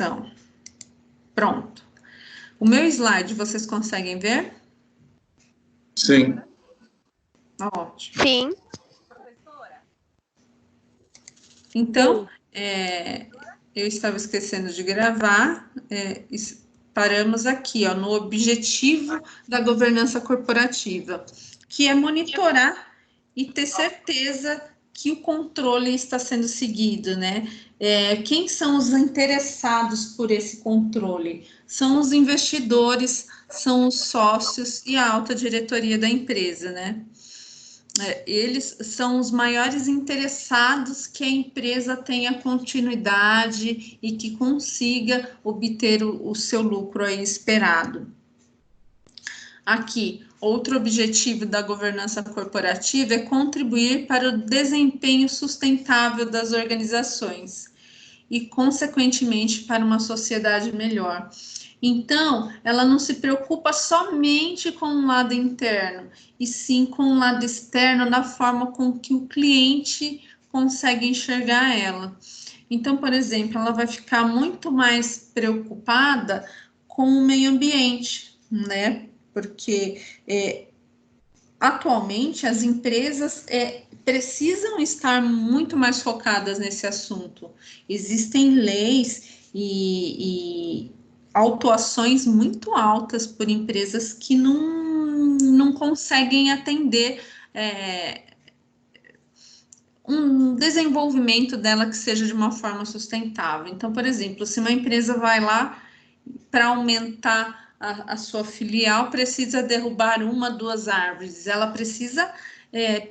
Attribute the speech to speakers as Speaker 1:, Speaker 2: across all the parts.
Speaker 1: apresentação. Pronto. O meu slide, vocês conseguem ver?
Speaker 2: Sim.
Speaker 1: Ótimo.
Speaker 3: Sim.
Speaker 1: Então, eu estava esquecendo de gravar, paramos aqui, ó, no objetivo da governança corporativa, que é monitorar e ter certeza que o controle está sendo seguido, né? Quem são os interessados por esse controle? São os investidores, são os sócios e a alta diretoria da empresa, né? Eles são os maiores interessados que a empresa tenha continuidade e que consiga obter o seu lucro aí esperado. Aqui, outro objetivo da governança corporativa é contribuir para o desempenho sustentável das organizações e, consequentemente, para uma sociedade melhor. Então, ela não se preocupa somente com o lado interno, e sim com o lado externo, na forma com que o cliente consegue enxergar ela. Então, por exemplo, ela vai ficar muito mais preocupada com o meio ambiente, né? Porque atualmente as empresas precisam estar muito mais focadas nesse assunto. Existem leis e autuações muito altas por empresas que não conseguem atender um desenvolvimento dela que seja de uma forma sustentável. Então, por exemplo, se uma empresa vai lá para aumentar a sua filial, precisa derrubar 1, 2 árvores, ela precisa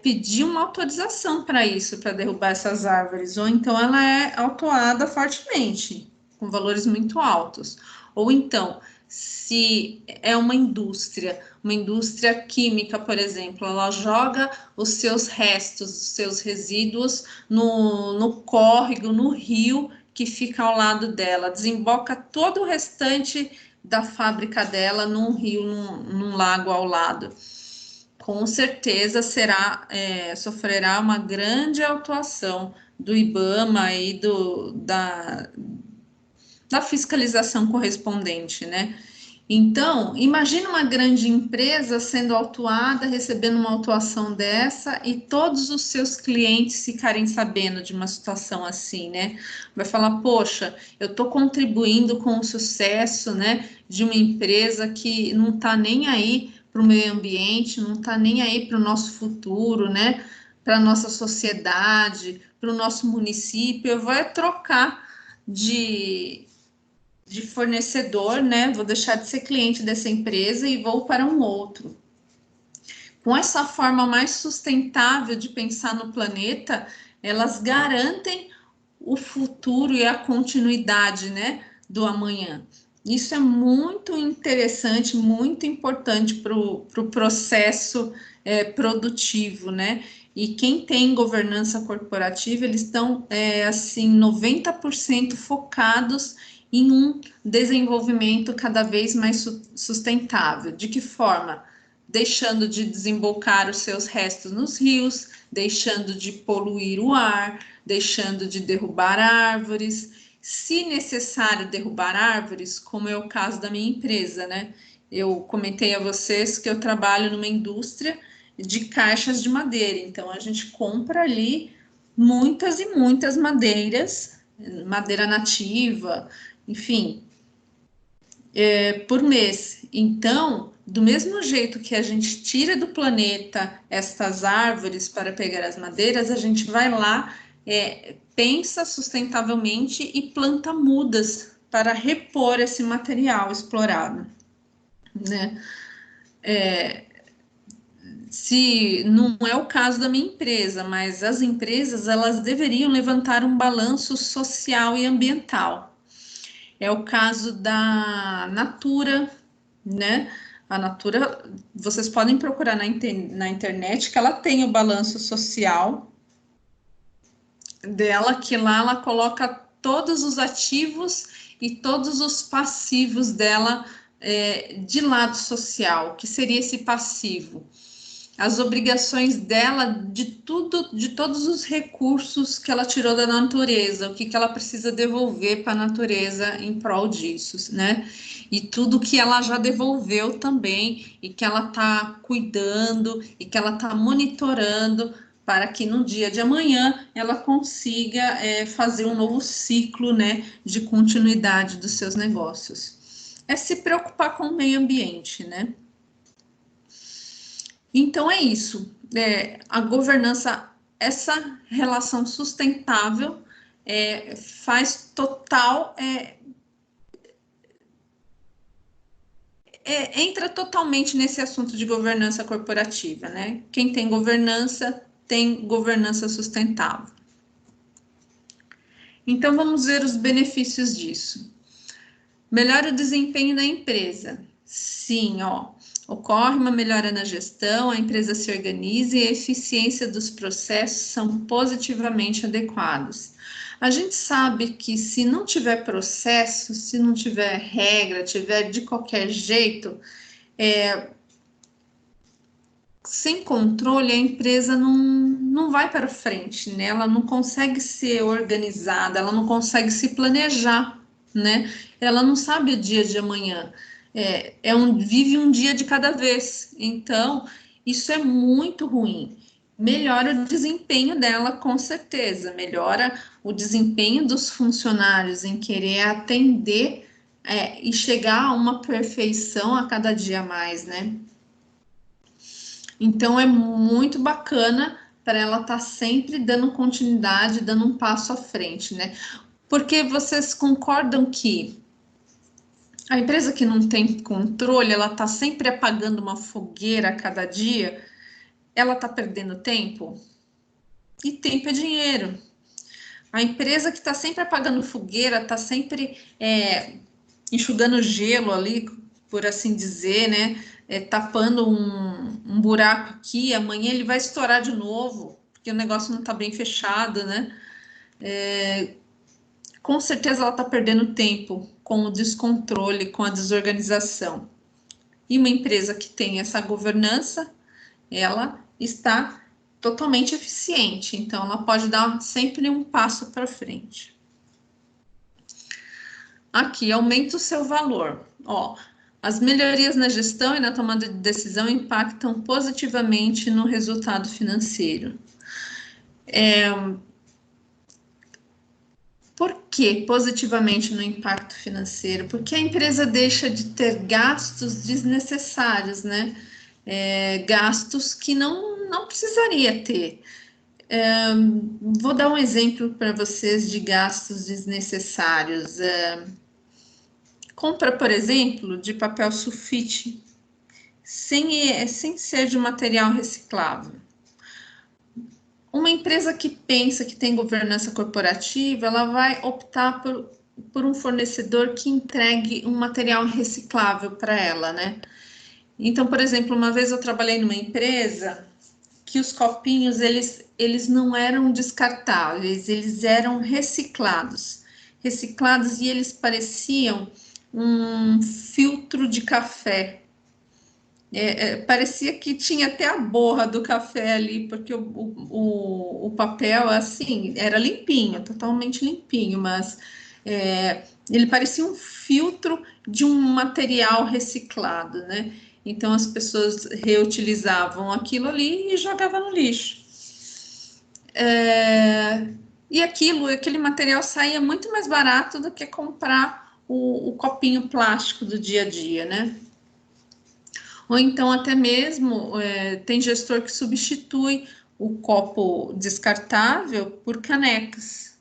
Speaker 1: pedir uma autorização para isso, para derrubar essas árvores, ou então ela é autuada fortemente, com valores muito altos. Ou então, se é uma indústria química, por exemplo, ela joga os seus restos, os seus resíduos no córrego, no rio que fica ao lado dela, desemboca todo o restante da fábrica dela num rio, num lago ao lado. Com certeza sofrerá uma grande autuação do IBAMA e da fiscalização correspondente, né? Então, imagina uma grande empresa sendo autuada, recebendo uma autuação dessa e todos os seus clientes ficarem sabendo de uma situação assim, né? Vai falar, poxa, eu estou contribuindo com o sucesso, né, de uma empresa que não está nem aí para o meio ambiente, não está nem aí para o nosso futuro, né, para a nossa sociedade, para o nosso município. Eu vou trocar de fornecedor, né? Vou deixar de ser cliente dessa empresa e vou para um outro. Com essa forma mais sustentável de pensar no planeta, elas garantem o futuro e a continuidade, né, do amanhã. Isso é muito interessante, muito importante para o processo produtivo, né? E quem tem governança corporativa, eles estão, assim, 90% focados em um desenvolvimento cada vez mais sustentável. De que forma? Deixando de desembocar os seus restos nos rios, deixando de poluir o ar, deixando de derrubar árvores. Se necessário derrubar árvores, como é o caso da minha empresa, né? Eu comentei a vocês que eu trabalho numa indústria de caixas de madeira, então a gente compra ali muitas e muitas madeiras, madeira nativa, enfim, por mês. Então, do mesmo jeito que a gente tira do planeta estas árvores para pegar as madeiras, a gente vai lá, pensa sustentavelmente e planta mudas para repor esse material explorado, né? Se não é o caso da minha empresa, mas as empresas, elas deveriam levantar um balanço social e ambiental. É o caso da Natura, né? A Natura, vocês podem procurar na internet que ela tem o balanço social dela, que lá ela coloca todos os ativos e todos os passivos dela de lado social. O que seria esse passivo? as obrigações dela de tudo, de todos os recursos que ela tirou da natureza, o que ela precisa devolver para a natureza em prol disso, né? E tudo que ela já devolveu também, e que ela está cuidando, e que ela está monitorando, para que no dia de amanhã ela consiga fazer um novo ciclo, né, de continuidade dos seus negócios. É se preocupar com o meio ambiente, né? Então é isso. A governança, essa relação sustentável faz total, entra totalmente nesse assunto de governança corporativa, né? Quem tem governança sustentável. Então vamos ver os benefícios disso. Melhora o desempenho da empresa. Sim, ocorre uma melhora na gestão, a empresa se organiza e a eficiência dos processos são positivamente adequados. A gente sabe que se não tiver processo, se não tiver regra, tiver de qualquer jeito, sem controle, a empresa não vai para frente, né? Ela não consegue ser organizada, ela não consegue se planejar, né? Ela não sabe o dia de amanhã. Vive um dia de cada vez. Então, isso é muito ruim. Melhora o desempenho dela, com certeza. Melhora o desempenho dos funcionários em querer atender e chegar a uma perfeição a cada dia mais, né? Então, é muito bacana para ela estar sempre dando continuidade, dando um passo à frente, né? Porque vocês concordam que a empresa que não tem controle, ela está sempre apagando uma fogueira a cada dia, ela está perdendo tempo? E tempo é dinheiro. A empresa que está sempre apagando fogueira, está sempre enxugando gelo ali, por assim dizer, né? Tapando um buraco aqui, amanhã ele vai estourar de novo, porque o negócio não está bem fechado, né? Com certeza ela está perdendo tempo com o descontrole, com a desorganização. E uma empresa que tem essa governança, ela está totalmente eficiente, então ela pode dar sempre um passo para frente. Aqui, aumenta o seu valor. As melhorias na gestão e na tomada de decisão impactam positivamente no resultado financeiro. Por que positivamente no impacto financeiro? Porque a empresa deixa de ter gastos desnecessários, né? Gastos que não precisaria ter. Vou dar um exemplo para vocês de gastos desnecessários. Compra, por exemplo, de papel sulfite, sem ser de material reciclável. Uma empresa que pensa que tem governança corporativa, ela vai optar por um fornecedor que entregue um material reciclável para ela, né? Então, por exemplo, uma vez eu trabalhei numa empresa que os copinhos, eles não eram descartáveis, eles eram reciclados. Reciclados, e eles pareciam um filtro de café. Parecia que tinha até a borra do café ali, porque o papel, assim, era limpinho, totalmente limpinho, mas ele parecia um filtro de um material reciclado, né? Então, as pessoas reutilizavam aquilo ali e jogavam no lixo. E aquele material saía muito mais barato do que comprar o copinho plástico do dia a dia, né? Ou então até mesmo tem gestor que substitui o copo descartável por canecas.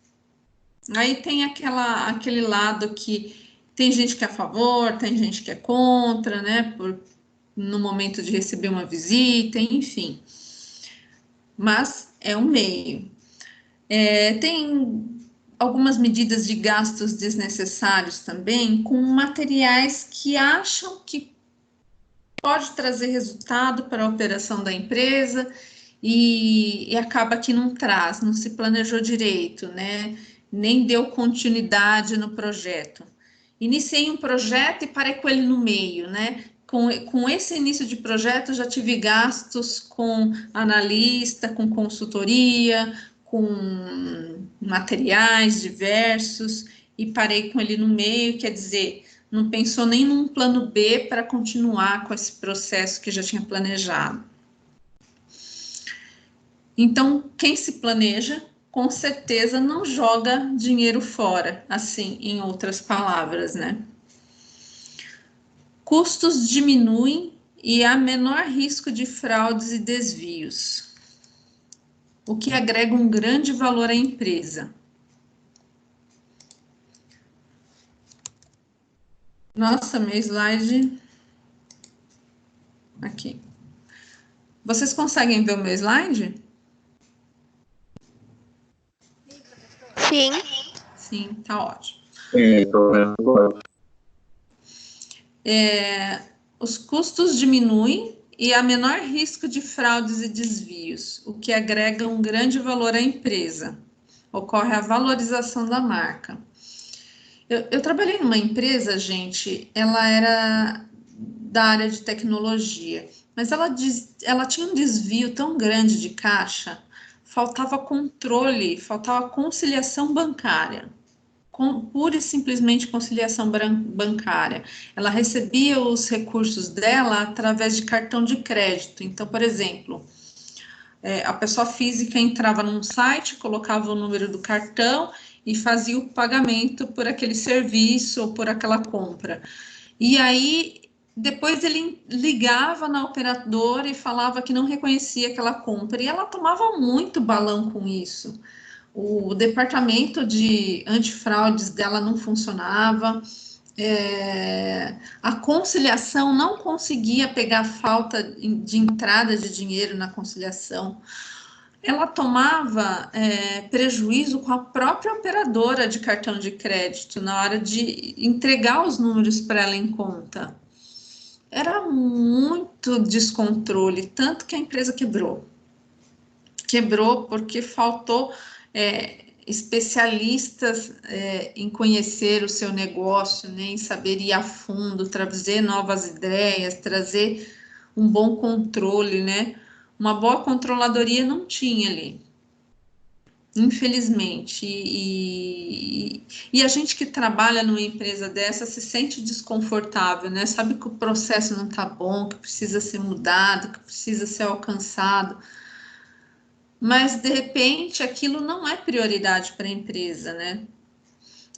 Speaker 1: Aí tem aquele lado que tem gente que é a favor, tem gente que é contra, né? No momento de receber uma visita, enfim. Mas é um meio. Tem algumas medidas de gastos desnecessários também com materiais que acham que pode trazer resultado para a operação da empresa e acaba que não traz, não se planejou direito, né? Nem deu continuidade no projeto. Iniciei um projeto e parei com ele no meio, né? com esse início de projeto, já tive gastos com analista, com consultoria, com materiais diversos, e parei com ele no meio, quer dizer, não pensou nem num plano B para continuar com esse processo que já tinha planejado. Então, quem se planeja, com certeza não joga dinheiro fora, assim, em outras palavras, né? Custos diminuem e há menor risco de fraudes e desvios, o que agrega um grande valor à empresa. Nossa, meu slide... Aqui. Vocês conseguem ver o meu slide?
Speaker 3: Sim.
Speaker 1: Sim, tá ótimo.
Speaker 2: Sim, estou vendo agora.
Speaker 1: Os custos diminuem e há menor risco de fraudes e desvios, o que agrega um grande valor à empresa. Ocorre a valorização da marca. Eu trabalhei numa empresa, gente, ela era da área de tecnologia, mas ela tinha um desvio tão grande de caixa, faltava controle, faltava conciliação bancária. Pura e simplesmente conciliação bancária. Ela recebia os recursos dela através de cartão de crédito. Então, por exemplo, a pessoa física entrava num site, colocava o número do cartão e fazia o pagamento por aquele serviço ou por aquela compra. E aí, depois ele ligava na operadora e falava que não reconhecia aquela compra. E ela tomava muito balão com isso. O departamento de antifraudes dela não funcionava, a conciliação não conseguia pegar falta de entrada de dinheiro na conciliação. Ela tomava prejuízo com a própria operadora de cartão de crédito na hora de entregar os números para ela em conta. Era muito descontrole, tanto que a empresa quebrou. Quebrou porque faltou especialistas em conhecer o seu negócio, né, em saber ir a fundo, trazer novas ideias, trazer um bom controle, né? Uma boa controladoria não tinha ali, infelizmente. E a gente que trabalha numa empresa dessa se sente desconfortável, né? Sabe que o processo não está bom, que precisa ser mudado, que precisa ser alcançado. Mas, de repente, aquilo não é prioridade para a empresa, né?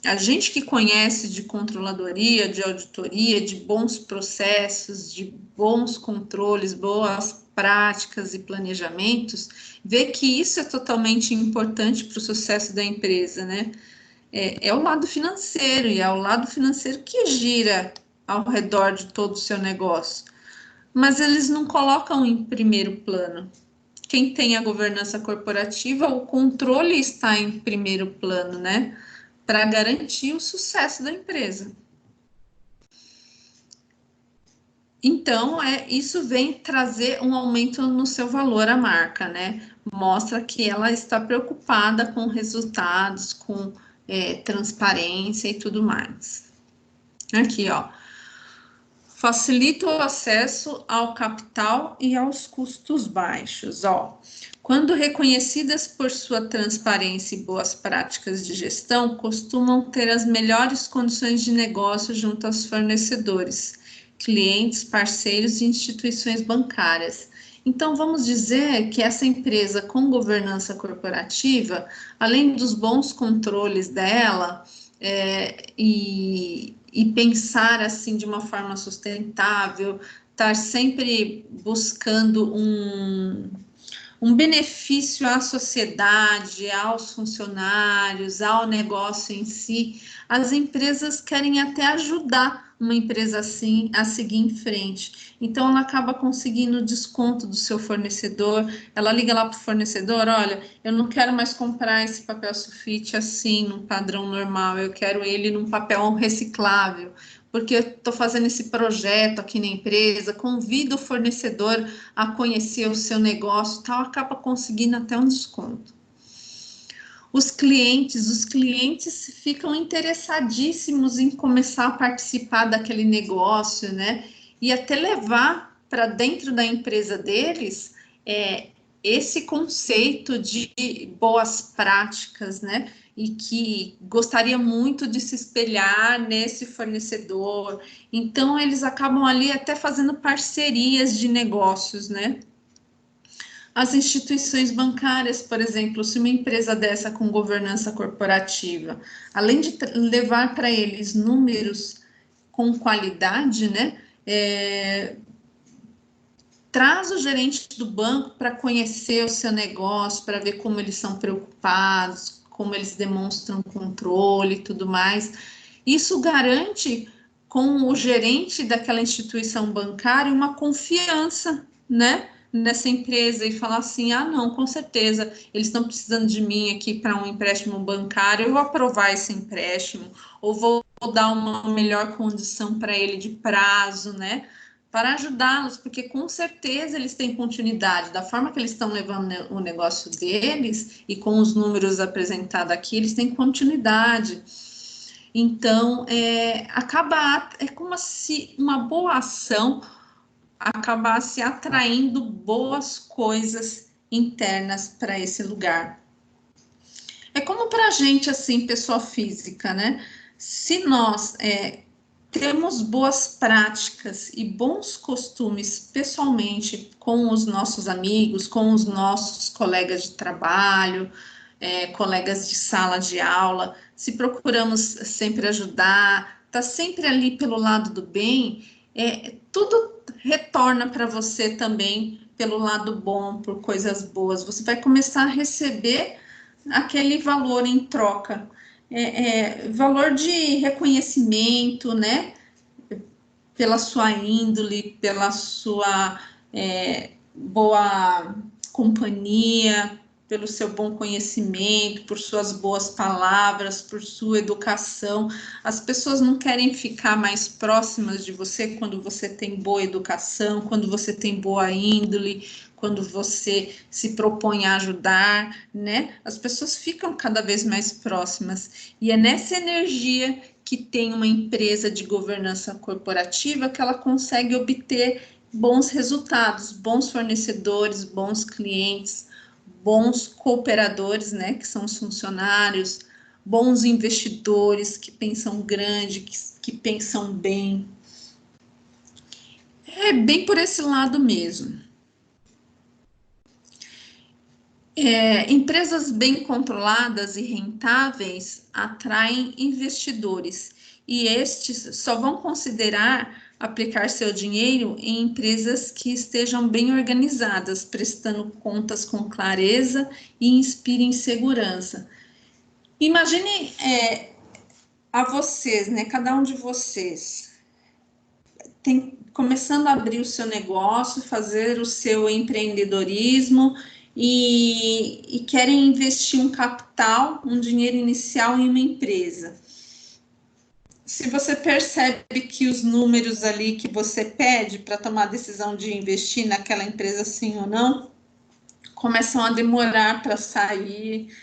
Speaker 1: A gente que conhece de controladoria, de auditoria, de bons processos, de bons controles, boas práticas e planejamentos, vê que isso é totalmente importante para o sucesso da empresa, né? É o lado financeiro, e é o lado financeiro que gira ao redor de todo o seu negócio. Mas eles não colocam em primeiro plano. Quem tem a governança corporativa, o controle está em primeiro plano, né? Para garantir o sucesso da empresa. Então, isso vem trazer um aumento no seu valor à marca, né? Mostra que ela está preocupada com resultados, com transparência e tudo mais. Aqui, ó. Facilita o acesso ao capital e aos custos baixos, ó. Quando reconhecidas por sua transparência e boas práticas de gestão, costumam ter as melhores condições de negócio junto aos fornecedores, clientes, parceiros e instituições bancárias. Então, vamos dizer que essa empresa com governança corporativa, além dos bons controles dela, e pensar assim de uma forma sustentável, estar sempre buscando um benefício à sociedade, aos funcionários, ao negócio em si, as empresas querem até ajudar uma empresa assim a seguir em frente. Então, ela acaba conseguindo desconto do seu fornecedor, ela liga lá para o fornecedor, olha, eu não quero mais comprar esse papel sulfite assim, num padrão normal, eu quero ele num papel reciclável, porque eu estou fazendo esse projeto aqui na empresa, convido o fornecedor a conhecer o seu negócio, tal, acaba conseguindo até um desconto. Os clientes ficam interessadíssimos em começar a participar daquele negócio, né? e até levar para dentro da empresa deles esse conceito de boas práticas, né? E que gostaria muito de se espelhar nesse fornecedor. Então, eles acabam ali até fazendo parcerias de negócios, né? As instituições bancárias, por exemplo, se uma empresa dessa com governança corporativa, além de levar para eles números com qualidade, né? Traz o gerente do banco para conhecer o seu negócio, para ver como eles são preocupados, como eles demonstram controle e tudo mais. Isso garante com o gerente daquela instituição bancária uma confiança, né, nessa empresa e falar assim, ah, não, com certeza, eles estão precisando de mim aqui para um empréstimo bancário, eu vou aprovar esse empréstimo, ou vou dar uma melhor condição para ele de prazo, né, para ajudá-los, porque com certeza eles têm continuidade, da forma que eles estão levando o negócio deles e com os números apresentados aqui, eles têm continuidade. Então, é como se uma boa ação acabasse atraindo boas coisas internas para esse lugar. É como para a gente, assim, pessoa física, né? Se nós temos boas práticas e bons costumes pessoalmente com os nossos amigos, com os nossos colegas de trabalho, colegas de sala de aula, se procuramos sempre ajudar, tá sempre ali pelo lado do bem, tudo retorna para você também pelo lado bom, por coisas boas. Você vai começar a receber aquele valor em troca. Valor de reconhecimento, né? Pela sua índole, pela sua boa companhia, pelo seu bom conhecimento, por suas boas palavras, por sua educação. As pessoas não querem ficar mais próximas de você quando você tem boa educação, quando você tem boa índole, quando você se propõe a ajudar, né? As pessoas ficam cada vez mais próximas. E é nessa energia que tem uma empresa de governança corporativa que ela consegue obter bons resultados, bons fornecedores, bons clientes, bons cooperadores, né? Que são os funcionários, bons investidores que pensam grande, que pensam bem. É bem por esse lado mesmo. Empresas bem controladas e rentáveis atraem investidores e estes só vão considerar aplicar seu dinheiro em empresas que estejam bem organizadas, prestando contas com clareza e inspirem segurança. Imagine a vocês, né? Cada um de vocês começando a abrir o seu negócio, fazer o seu empreendedorismo e querem investir um capital, um dinheiro inicial em uma empresa. Se você percebe que os números ali que você pede para tomar a decisão de investir naquela empresa sim ou não, começam a demorar para sair,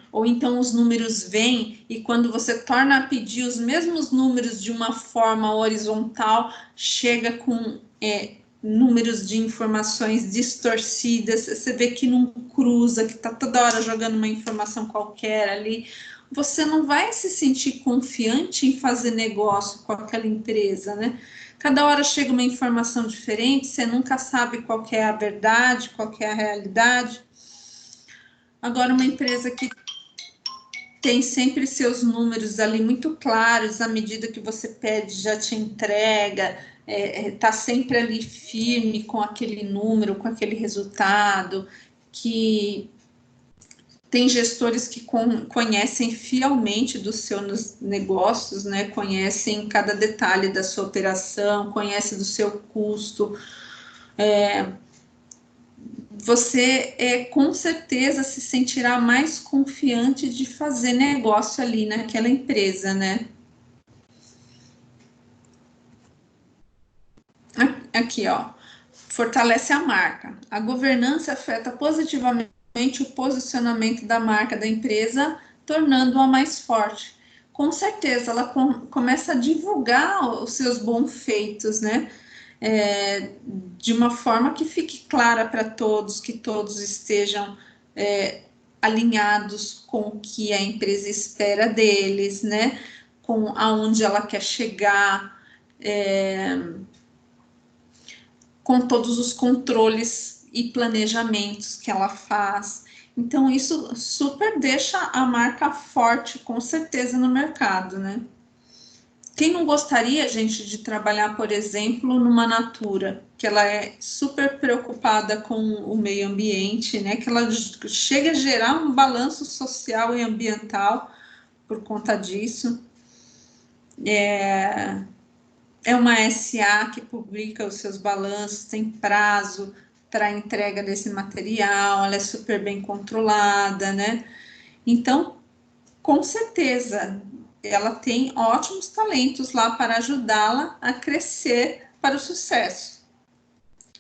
Speaker 1: ou então os números vêm e quando você torna a pedir os mesmos números de uma forma horizontal, chega com números de informações distorcidas, você vê que não cruza, que está toda hora jogando uma informação qualquer ali, você não vai se sentir confiante em fazer negócio com aquela empresa, né? Cada hora chega uma informação diferente, você nunca sabe qual que é a verdade, qual que é a realidade. Agora, uma empresa que tem sempre seus números ali muito claros, à medida que você pede, já te entrega, está sempre ali firme com aquele número, com aquele resultado, que tem gestores que conhecem fielmente dos seus negócios, né? Conhecem cada detalhe da sua operação, conhecem do seu custo. Você com certeza se sentirá mais confiante de fazer negócio ali naquela empresa, né? Aqui, ó, fortalece a marca. A governança afeta positivamente o posicionamento da marca da empresa, tornando-a mais forte. Com certeza, ela começa a divulgar os seus bons feitos, né? De uma forma que fique clara para todos, que todos estejam alinhados com o que a empresa espera deles, né? Com aonde ela quer chegar, com todos os controles e planejamentos que ela faz. Então, isso super deixa a marca forte, com certeza, no mercado, né? Quem não gostaria, gente, de trabalhar, por exemplo, numa Natura, que ela é super preocupada com o meio ambiente, né? Que ela chega a gerar um balanço social e ambiental por conta disso. É uma SA que publica os seus balanços, tem prazo para a entrega desse material, ela é super bem controlada, né? Então, com certeza, ela tem ótimos talentos lá para ajudá-la a crescer para o sucesso.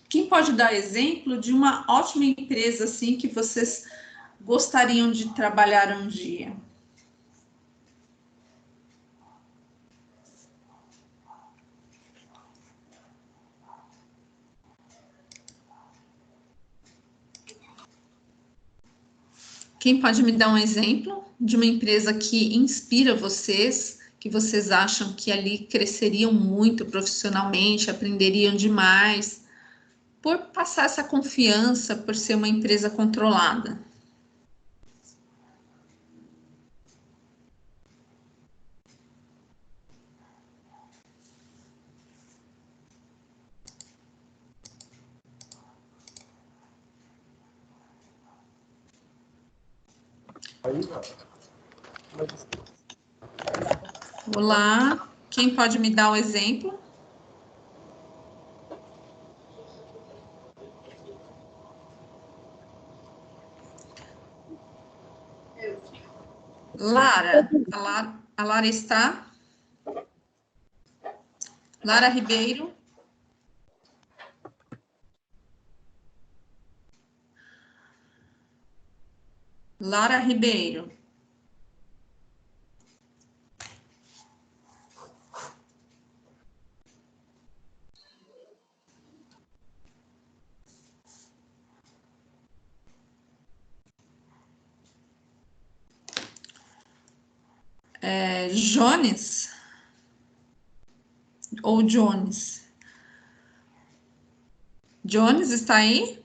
Speaker 1: Quem pode dar exemplo de uma ótima empresa assim que vocês gostariam de trabalhar um dia? Quem pode me dar um exemplo de uma empresa que inspira vocês, que vocês acham que ali cresceriam muito profissionalmente, aprenderiam demais, por passar essa confiança, por ser uma empresa controlada? Olá, quem pode me dar um exemplo? Lara, a Lara está? Lara Ribeiro? Lara Ribeiro. Jones? Ou Jones? Jones está aí?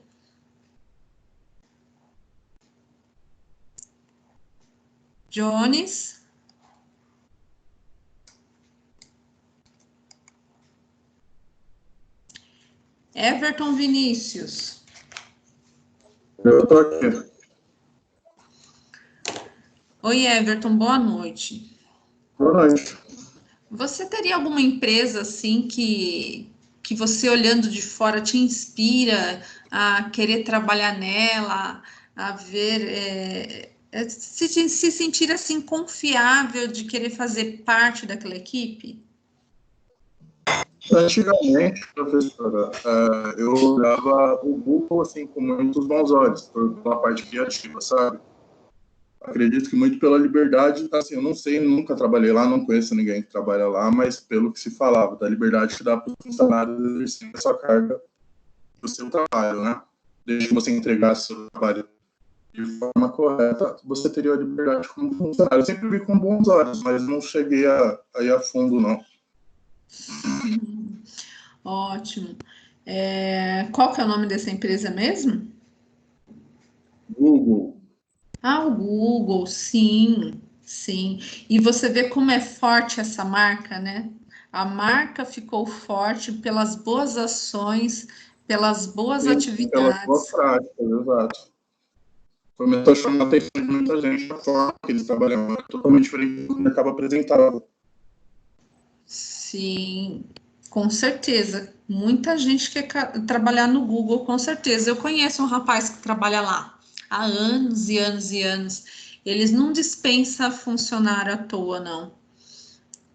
Speaker 1: Jones? Everton Vinícius.
Speaker 2: Eu tô aqui.
Speaker 1: Oi, Everton, boa noite.
Speaker 2: Boa noite.
Speaker 1: Você teria alguma empresa assim que você olhando de fora te inspira a querer trabalhar nela, a ver, se sentir assim confiável de querer fazer parte daquela equipe?
Speaker 2: Antigamente, professora, eu olhava o Google assim, com muitos bons olhos, pela parte criativa, sabe? Acredito que muito pela liberdade, assim, eu não sei, nunca trabalhei lá, não conheço ninguém que trabalha lá, mas pelo que se falava, da liberdade que dá para os funcionários exercer a sua carga do seu trabalho, né? Desde que você entregasse o seu trabalho de forma correta, você teria a liberdade como funcionário. Eu sempre vi com bons olhos, mas não cheguei a ir a fundo, não.
Speaker 1: Ótimo. Qual que é o nome dessa empresa mesmo?
Speaker 2: Google.
Speaker 1: Ah, o Google, sim, sim. E você vê como é forte essa marca, né? A marca ficou forte pelas boas ações, pelas boas
Speaker 2: E pelas boas
Speaker 1: atividades.
Speaker 2: práticas, exato. Começou a chamar a atenção de muita gente da forma que eles trabalham. É totalmente diferente do que o mercado apresentava.
Speaker 1: Sim, com certeza. Muita gente quer trabalhar no Google, com certeza. Eu conheço um rapaz que trabalha lá há anos e anos e anos. Eles não dispensam funcionário à toa, não.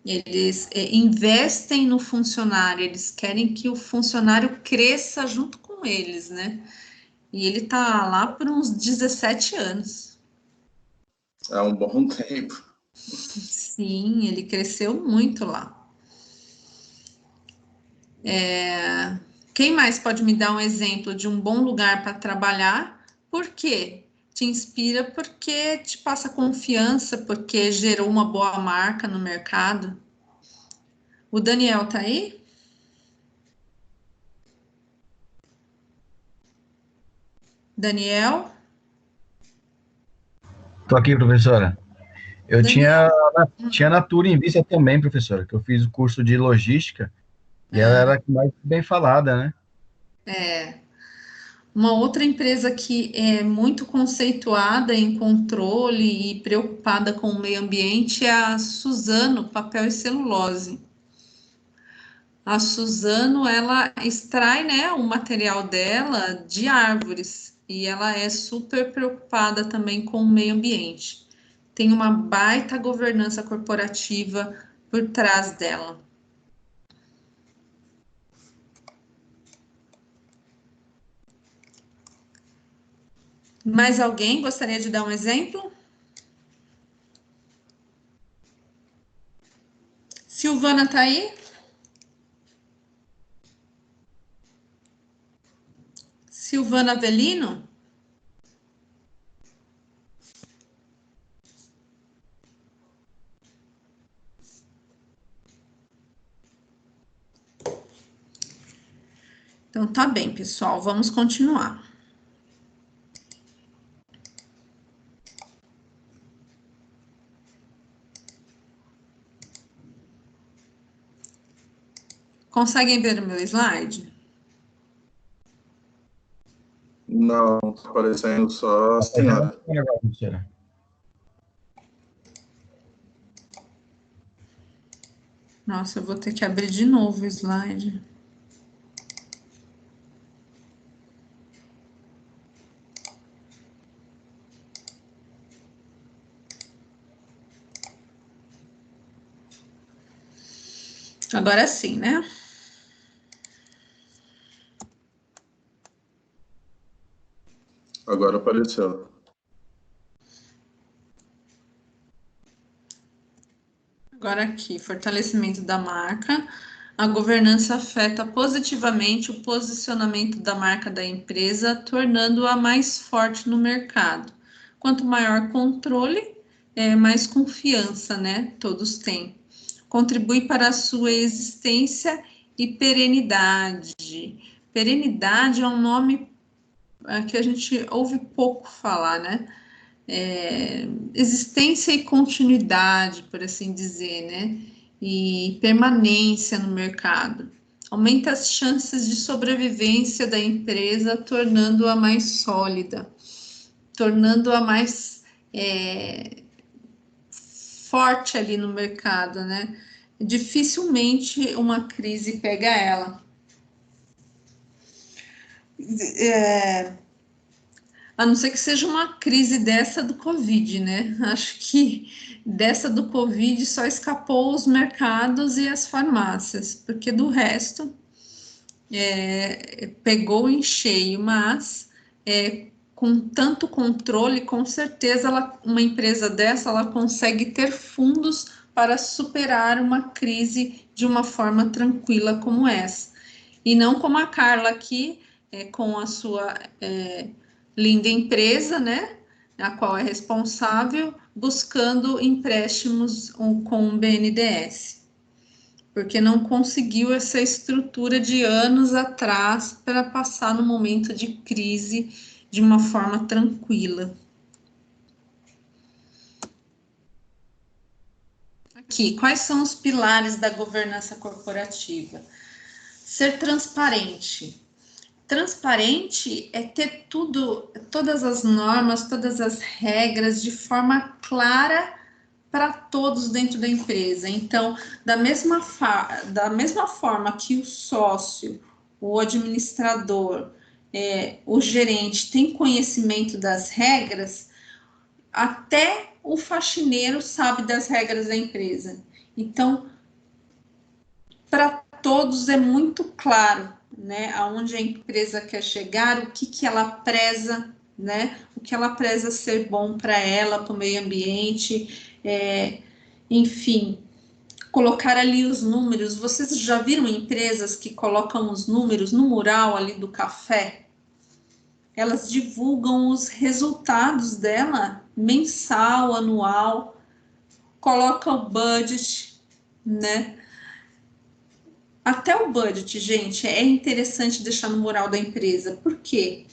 Speaker 1: Eles investem no funcionário, eles querem que o funcionário cresça junto com eles, né? E ele tá lá por uns 17 anos.
Speaker 2: Há um bom tempo.
Speaker 1: Sim, ele cresceu muito lá. Quem mais pode me dar um exemplo de um bom lugar para trabalhar? Por quê? Te inspira porque te passa confiança, porque gerou uma boa marca no mercado. O Daniel tá aí? Daniel?
Speaker 4: Estou aqui, professora. Eu tinha,
Speaker 1: Daniel?
Speaker 4: tinha a Natura em vista também, professora, que eu fiz o curso de logística e ela era a que mais bem falada, né?
Speaker 1: Uma outra empresa que é muito conceituada em controle e preocupada com o meio ambiente é a Suzano Papel e Celulose. A Suzano, ela extrai, né, o material dela de árvores e ela é super preocupada também com o meio ambiente. Tem uma baita governança corporativa por trás dela. Mais alguém gostaria de dar um exemplo? Silvana tá aí? Silvana Avelino? Então tá bem, pessoal, vamos continuar. Conseguem ver o meu slide?
Speaker 2: Não, tá aparecendo só a senhora.
Speaker 4: Professora.
Speaker 1: Nossa, eu vou ter que abrir de novo o slide. Agora sim, né?
Speaker 2: Agora apareceu.
Speaker 1: Agora aqui, fortalecimento da marca. A governança afeta positivamente o posicionamento da marca da empresa, tornando-a mais forte no mercado. Quanto maior controle, mais confiança, né? Todos têm. Contribui para a sua existência e perenidade. Perenidade é um nome que a gente ouve pouco falar, né? Existência e continuidade, por assim dizer, né? E permanência no mercado. Aumenta as chances de sobrevivência da empresa, tornando-a mais sólida, tornando-a mais forte ali no mercado, né? Dificilmente uma crise pega ela. A não ser que seja uma crise dessa do Covid, né? Acho que dessa do Covid só escapou os mercados e as farmácias, porque do resto pegou em cheio, mas com tanto controle, com certeza uma empresa dessa ela consegue ter fundos para superar uma crise de uma forma tranquila como essa. E não como a Carla aqui, com a sua linda empresa, né, a qual é responsável, buscando empréstimos com o BNDES, porque não conseguiu essa estrutura de anos atrás para passar no momento de crise de uma forma tranquila. Aqui, quais são os pilares da governança corporativa? Ser transparente. Transparente é ter tudo, todas as normas, todas as regras de forma clara para todos dentro da empresa. Então, da mesma forma que o sócio, o administrador, o gerente tem conhecimento das regras, até o faxineiro sabe das regras da empresa. Então, para todos é muito claro, né, aonde a empresa quer chegar, o que ela preza, né, o que ela preza ser bom para ela, para o meio ambiente, enfim, colocar ali os números. Vocês já viram empresas que colocam os números no mural ali do café? Elas divulgam os resultados dela, mensal, anual, coloca o budget, né? Até o budget, gente, é interessante deixar no mural da empresa. Por quê?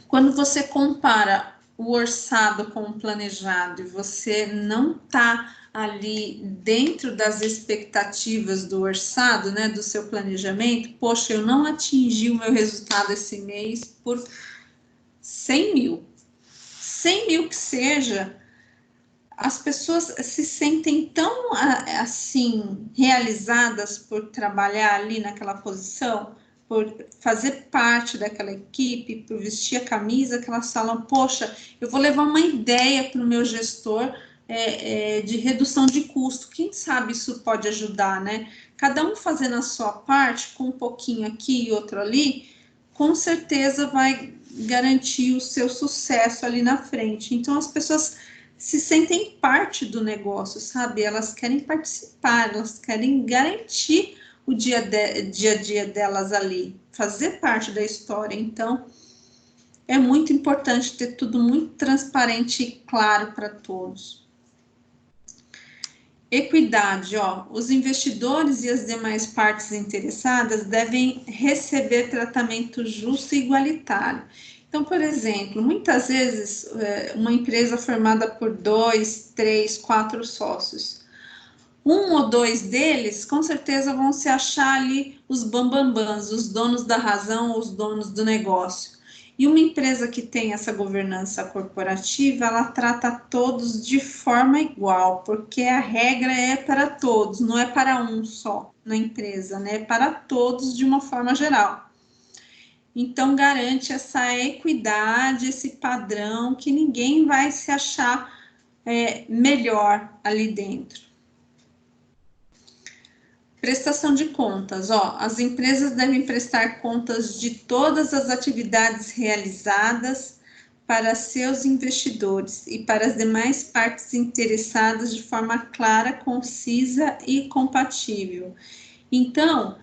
Speaker 1: Quando você compara o orçado com o planejado e você não está ali dentro das expectativas do orçado, né, do seu planejamento, poxa, eu não atingi o meu resultado esse mês por 100 mil. 100 mil que seja, as pessoas se sentem tão, assim, realizadas por trabalhar ali naquela posição, por fazer parte daquela equipe, por vestir a camisa, que elas falam, poxa, eu vou levar uma ideia para o meu gestor de redução de custo, quem sabe isso pode ajudar, né? Cada um fazendo a sua parte, com um pouquinho aqui e outro ali, com certeza vai garantir o seu sucesso ali na frente. Então, as pessoas se sentem parte do negócio, sabe? Elas querem participar, elas querem garantir o dia a dia delas ali, fazer parte da história. Então, é muito importante ter tudo muito transparente e claro para todos. Equidade, ó, os investidores e as demais partes interessadas devem receber tratamento justo e igualitário. Então, por exemplo, muitas vezes uma empresa formada por 2, 3, 4 sócios, um ou dois deles com certeza vão se achar ali os bambambãs, os donos da razão, os donos do negócio. E uma empresa que tem essa governança corporativa, ela trata todos de forma igual, porque a regra é para todos, não é para um só na empresa, né? É para todos de uma forma geral. Então, garante essa equidade, esse padrão, que ninguém vai se achar melhor ali dentro. Prestação de contas, ó, as empresas devem prestar contas de todas as atividades realizadas para seus investidores e para as demais partes interessadas de forma clara, concisa e compatível. Então,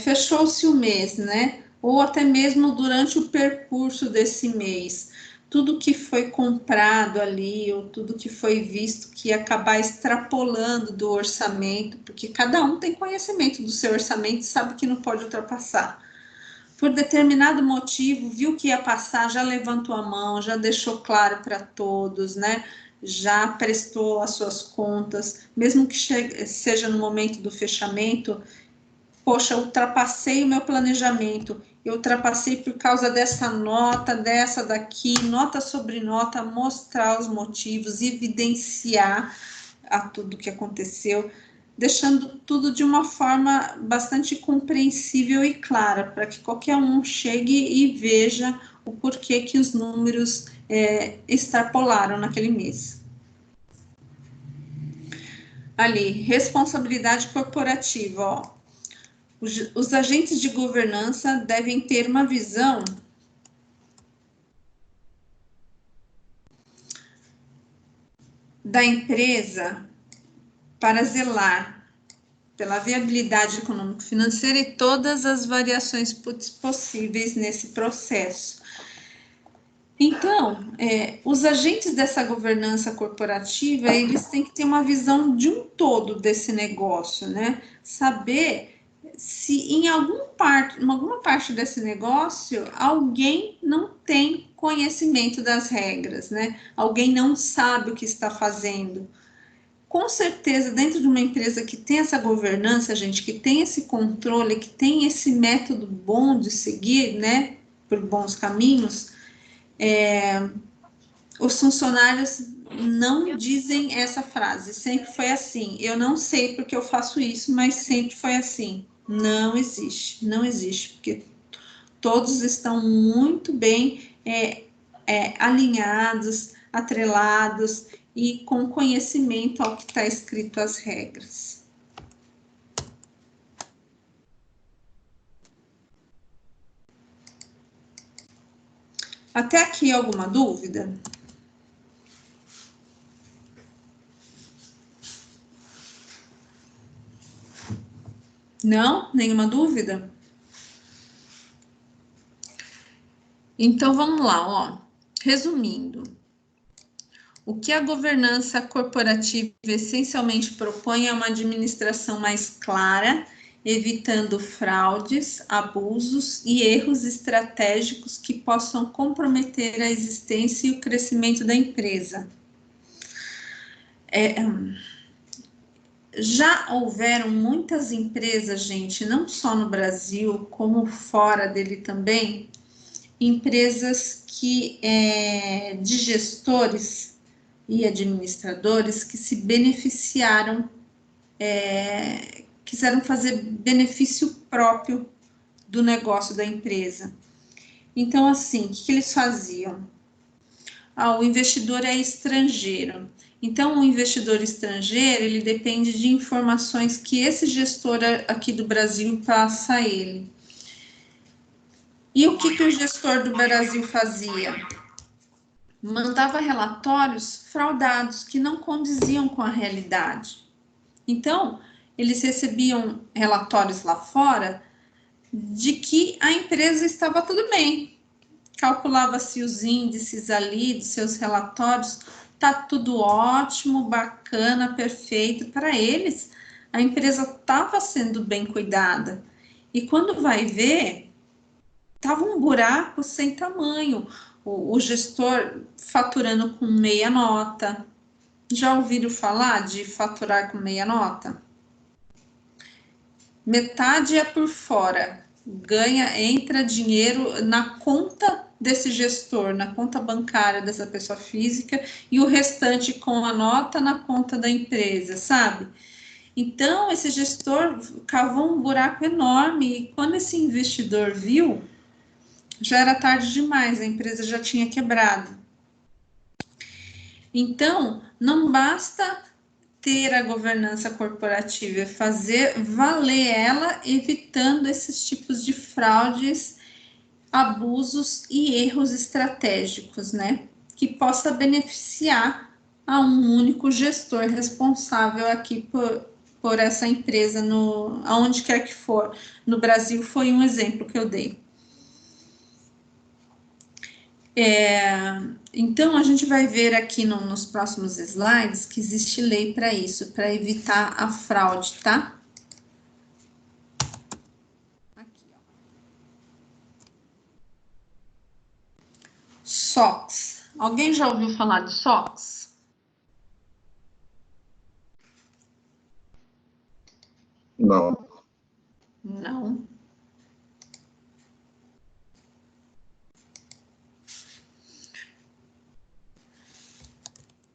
Speaker 1: fechou-se o mês, né? Ou até mesmo durante o percurso desse mês, tudo que foi comprado ali, ou tudo que foi visto que ia acabar extrapolando do orçamento, porque cada um tem conhecimento do seu orçamento e sabe que não pode ultrapassar. Por determinado motivo, viu que ia passar, já levantou a mão, já deixou claro para todos, né? Já prestou as suas contas, mesmo que seja no momento do fechamento, poxa, ultrapassei o meu planejamento, eu ultrapassei por causa dessa nota, dessa daqui, nota sobre nota, mostrar os motivos, evidenciar a tudo que aconteceu, deixando tudo de uma forma bastante compreensível e clara, para que qualquer um chegue e veja o porquê que os números extrapolaram naquele mês. Ali, responsabilidade corporativa, ó. Os agentes de governança devem ter uma visão da empresa para zelar pela viabilidade econômico-financeira e todas as variações possíveis nesse processo. Então, os agentes dessa governança corporativa, eles têm que ter uma visão de um todo desse negócio, né? Saber se em alguma parte desse negócio alguém não tem conhecimento das regras, né? Alguém não sabe o que está fazendo. Com certeza, dentro de uma empresa que tem essa governança, gente, que tem esse controle, que tem esse método bom de seguir, né, por bons caminhos, os funcionários não dizem essa frase, sempre foi assim, eu não sei porque eu faço isso, mas sempre foi assim. Não existe, porque todos estão muito bem alinhados, atrelados e com conhecimento ao que está escrito as regras. Até aqui alguma dúvida? Não? Nenhuma dúvida? Então, vamos lá, ó. Resumindo, o que a governança corporativa essencialmente propõe é uma administração mais clara, evitando fraudes, abusos e erros estratégicos que possam comprometer a existência e o crescimento da empresa. Já houveram muitas empresas, gente, não só no Brasil, como fora dele também, empresas que de gestores e administradores que se beneficiaram, quiseram fazer benefício próprio do negócio da empresa. Então, assim, o que eles faziam? O investidor é estrangeiro. Então, o investidor estrangeiro, ele depende de informações que esse gestor aqui do Brasil passa a ele. E o que o gestor do Brasil fazia? Mandava relatórios fraudados, que não condiziam com a realidade. Então, eles recebiam relatórios lá fora de que a empresa estava tudo bem. Calculava-se os índices ali dos seus relatórios, tá tudo ótimo, bacana, perfeito. Para eles, a empresa estava sendo bem cuidada. E quando vai ver, estava um buraco sem tamanho. O gestor faturando com meia nota. Já ouviram falar de faturar com meia nota? Metade é por fora. Entra dinheiro na conta desse gestor, na conta bancária dessa pessoa física, e o restante com a nota na conta da empresa, sabe? Então, esse gestor cavou um buraco enorme, e quando esse investidor viu, já era tarde demais, a empresa já tinha quebrado. Então, não basta ter a governança corporativa, é fazer valer ela, evitando esses tipos de fraudes, abusos e erros estratégicos, né? Que possa beneficiar a um único gestor responsável aqui por essa empresa, aonde quer que for. No Brasil foi um exemplo que eu dei. Então, a gente vai ver aqui nos próximos slides que existe lei para isso, para evitar a fraude, tá? Aqui, ó. SOX. Alguém já ouviu falar de SOX?
Speaker 2: Não.
Speaker 1: Não.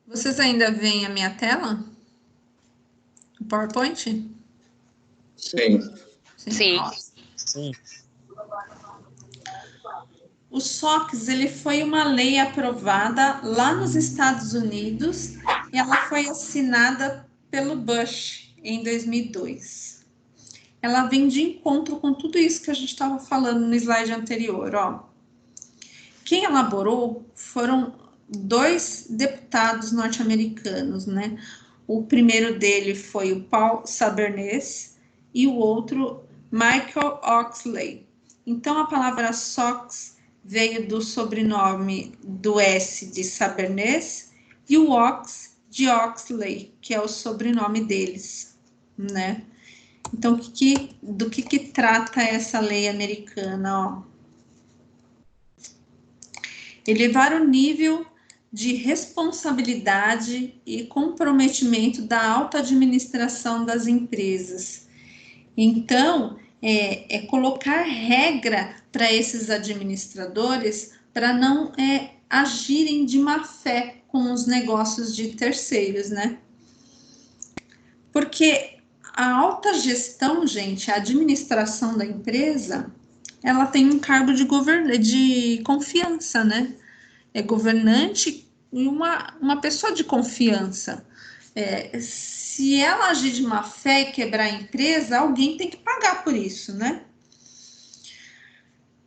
Speaker 1: Vocês ainda veem a minha tela? O PowerPoint?
Speaker 2: Sim.
Speaker 3: Sim.
Speaker 4: Sim.
Speaker 1: O SOX, ele foi uma lei aprovada lá nos Estados Unidos e ela foi assinada pelo Bush em 2002. Ela vem de encontro com tudo isso que a gente estava falando no slide anterior, ó. Quem elaborou foram 2 deputados norte-americanos, né? O primeiro dele foi o Paul Sabernez e o outro Michael Oxley. Então, a palavra SOX veio do sobrenome do S de Sabernez e o Ox de Oxley, que é o sobrenome deles, né? Então, do que trata essa lei americana, ó? Elevar o nível de responsabilidade e comprometimento da alta administração das empresas. Então, colocar regra para esses administradores para não agirem de má fé com os negócios de terceiros, né? Porque a alta gestão, gente, a administração da empresa, ela tem um cargo de confiança, né? É governante e uma pessoa de confiança. Se ela agir de má fé e quebrar a empresa, alguém tem que pagar por isso, né?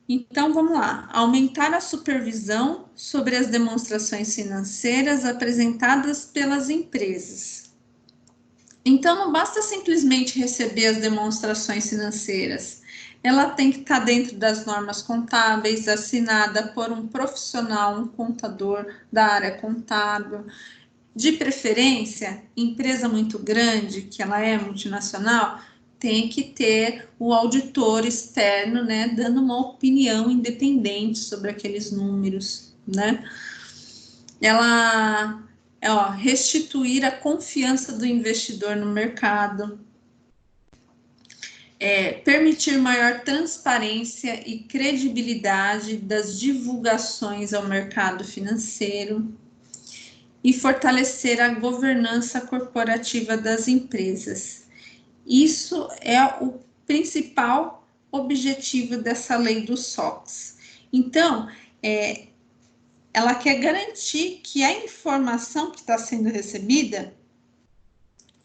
Speaker 1: Então, vamos lá. Aumentar a supervisão sobre as demonstrações financeiras apresentadas pelas empresas. Então, não basta simplesmente receber as demonstrações financeiras. Ela tem que estar dentro das normas contábeis, assinada por um profissional, um contador da área contábil. De preferência, empresa muito grande, que ela é multinacional, tem que ter o auditor externo, né, dando uma opinião independente sobre aqueles números, né? Ela, restituir a confiança do investidor no mercado, permitir maior transparência e credibilidade das divulgações ao mercado financeiro e fortalecer a governança corporativa das empresas. Isso é o principal objetivo dessa lei do SOX. Então, ela quer garantir que a informação que está sendo recebida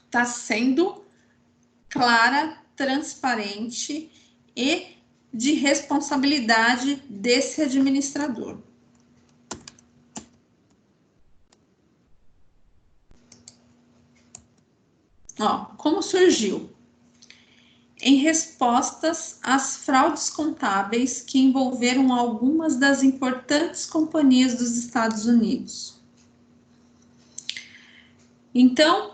Speaker 1: está sendo clara, transparente e de responsabilidade desse administrador. Como surgiu? Em respostas às fraudes contábeis que envolveram algumas das importantes companhias dos Estados Unidos. Então,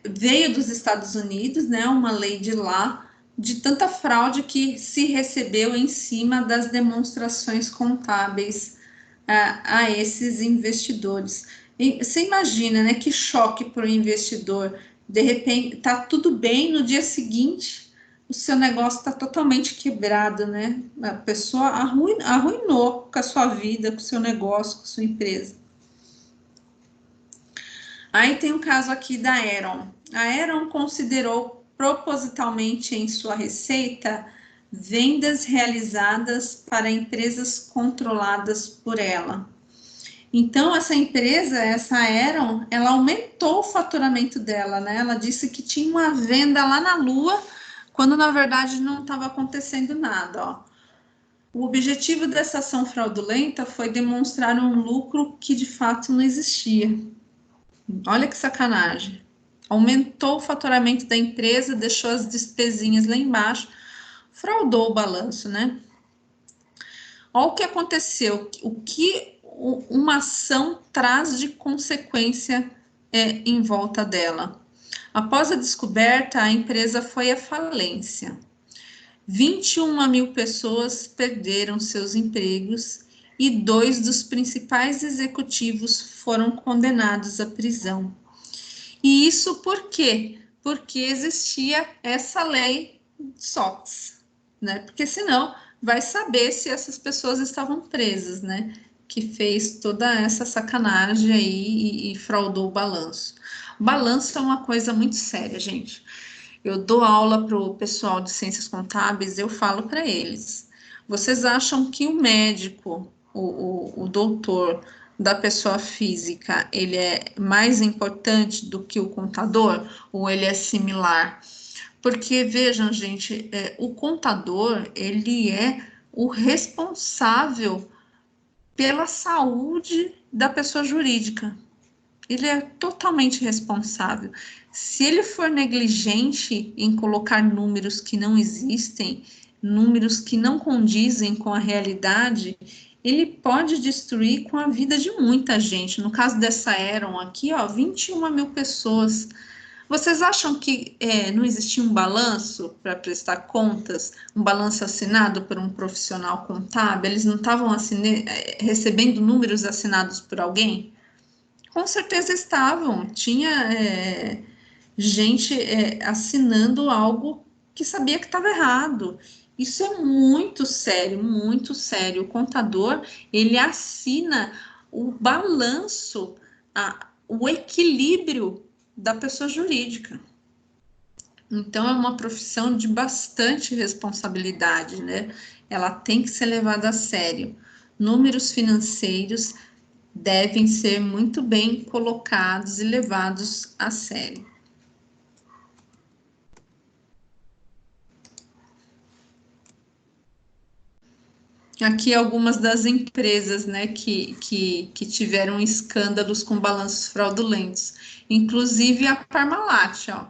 Speaker 1: veio dos Estados Unidos, né, uma lei de lá, de tanta fraude que se recebeu em cima das demonstrações contábeis a esses investidores. E você imagina, né, que choque para o investidor. De repente, está tudo bem, no dia seguinte, o seu negócio está totalmente quebrado, né? A pessoa arruinou com a sua vida, com o seu negócio, com a sua empresa. Aí tem o caso aqui da Aeron. A Aeron considerou propositalmente em sua receita vendas realizadas para empresas controladas por ela. Então, essa empresa, essa Aeron, ela aumentou o faturamento dela, né? Ela disse que tinha uma venda lá na Lua, quando na verdade não estava acontecendo nada, O objetivo dessa ação fraudulenta foi demonstrar um lucro que de fato não existia. Olha que sacanagem. Aumentou o faturamento da empresa, deixou as despesinhas lá embaixo, fraudou o balanço, né? Olha o que aconteceu, o que uma ação traz de consequência em volta dela. Após a descoberta, a empresa foi à falência. 21 mil pessoas perderam seus empregos e 2 dos principais executivos foram condenados à prisão. E isso por quê? Porque existia essa lei SOX, né? Porque senão vai saber se essas pessoas estavam presas, né? Que fez toda essa sacanagem aí e fraudou o balanço. O balanço é uma coisa muito séria, gente. Eu dou aula para o pessoal de ciências contábeis, eu falo para eles. Vocês acham que o médico, o doutor da pessoa física, ele é mais importante do que o contador? Ou ele é similar? Porque, vejam, gente, o contador, ele é o responsável pela saúde da pessoa jurídica. Ele é totalmente responsável. Se ele for negligente em colocar números que não existem, números que não condizem com a realidade, ele pode destruir com a vida de muita gente. No caso dessa Aeron aqui, 21 mil pessoas. Vocês acham que não existia um balanço para prestar contas, um balanço assinado por um profissional contábil? Eles não estavam recebendo números assinados por alguém? Com certeza estavam. Tinha gente assinando algo que sabia que estava errado. Isso é muito sério, muito sério. O contador, ele assina o balanço, o equilíbrio da pessoa jurídica. Então, é uma profissão de bastante responsabilidade, né? Ela tem que ser levada a sério. Números financeiros devem ser muito bem colocados e levados a sério. Aqui algumas das empresas, né, que tiveram escândalos com balanços fraudulentos. Inclusive a Parmalat, ó.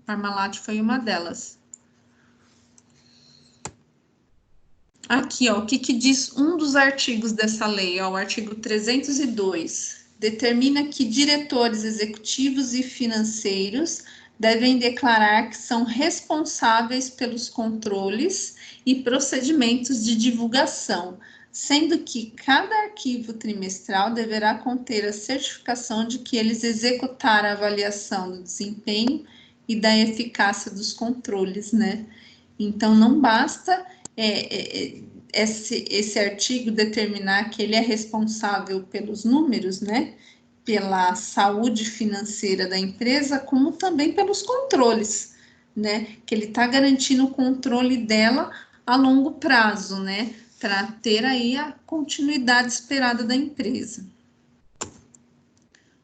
Speaker 1: Parmalat foi uma delas. Aqui, ó, o que diz um dos artigos dessa lei, ó, o artigo 302, determina que diretores executivos e financeiros devem declarar que são responsáveis pelos controles e procedimentos de divulgação, sendo que cada arquivo trimestral deverá conter a certificação de que eles executaram a avaliação do desempenho e da eficácia dos controles, né? Então, não basta esse artigo determinar que ele é responsável pelos números, né? Pela saúde financeira da empresa, como também pelos controles, né? Que ele está garantindo o controle dela a longo prazo, né? Para ter aí a continuidade esperada da empresa.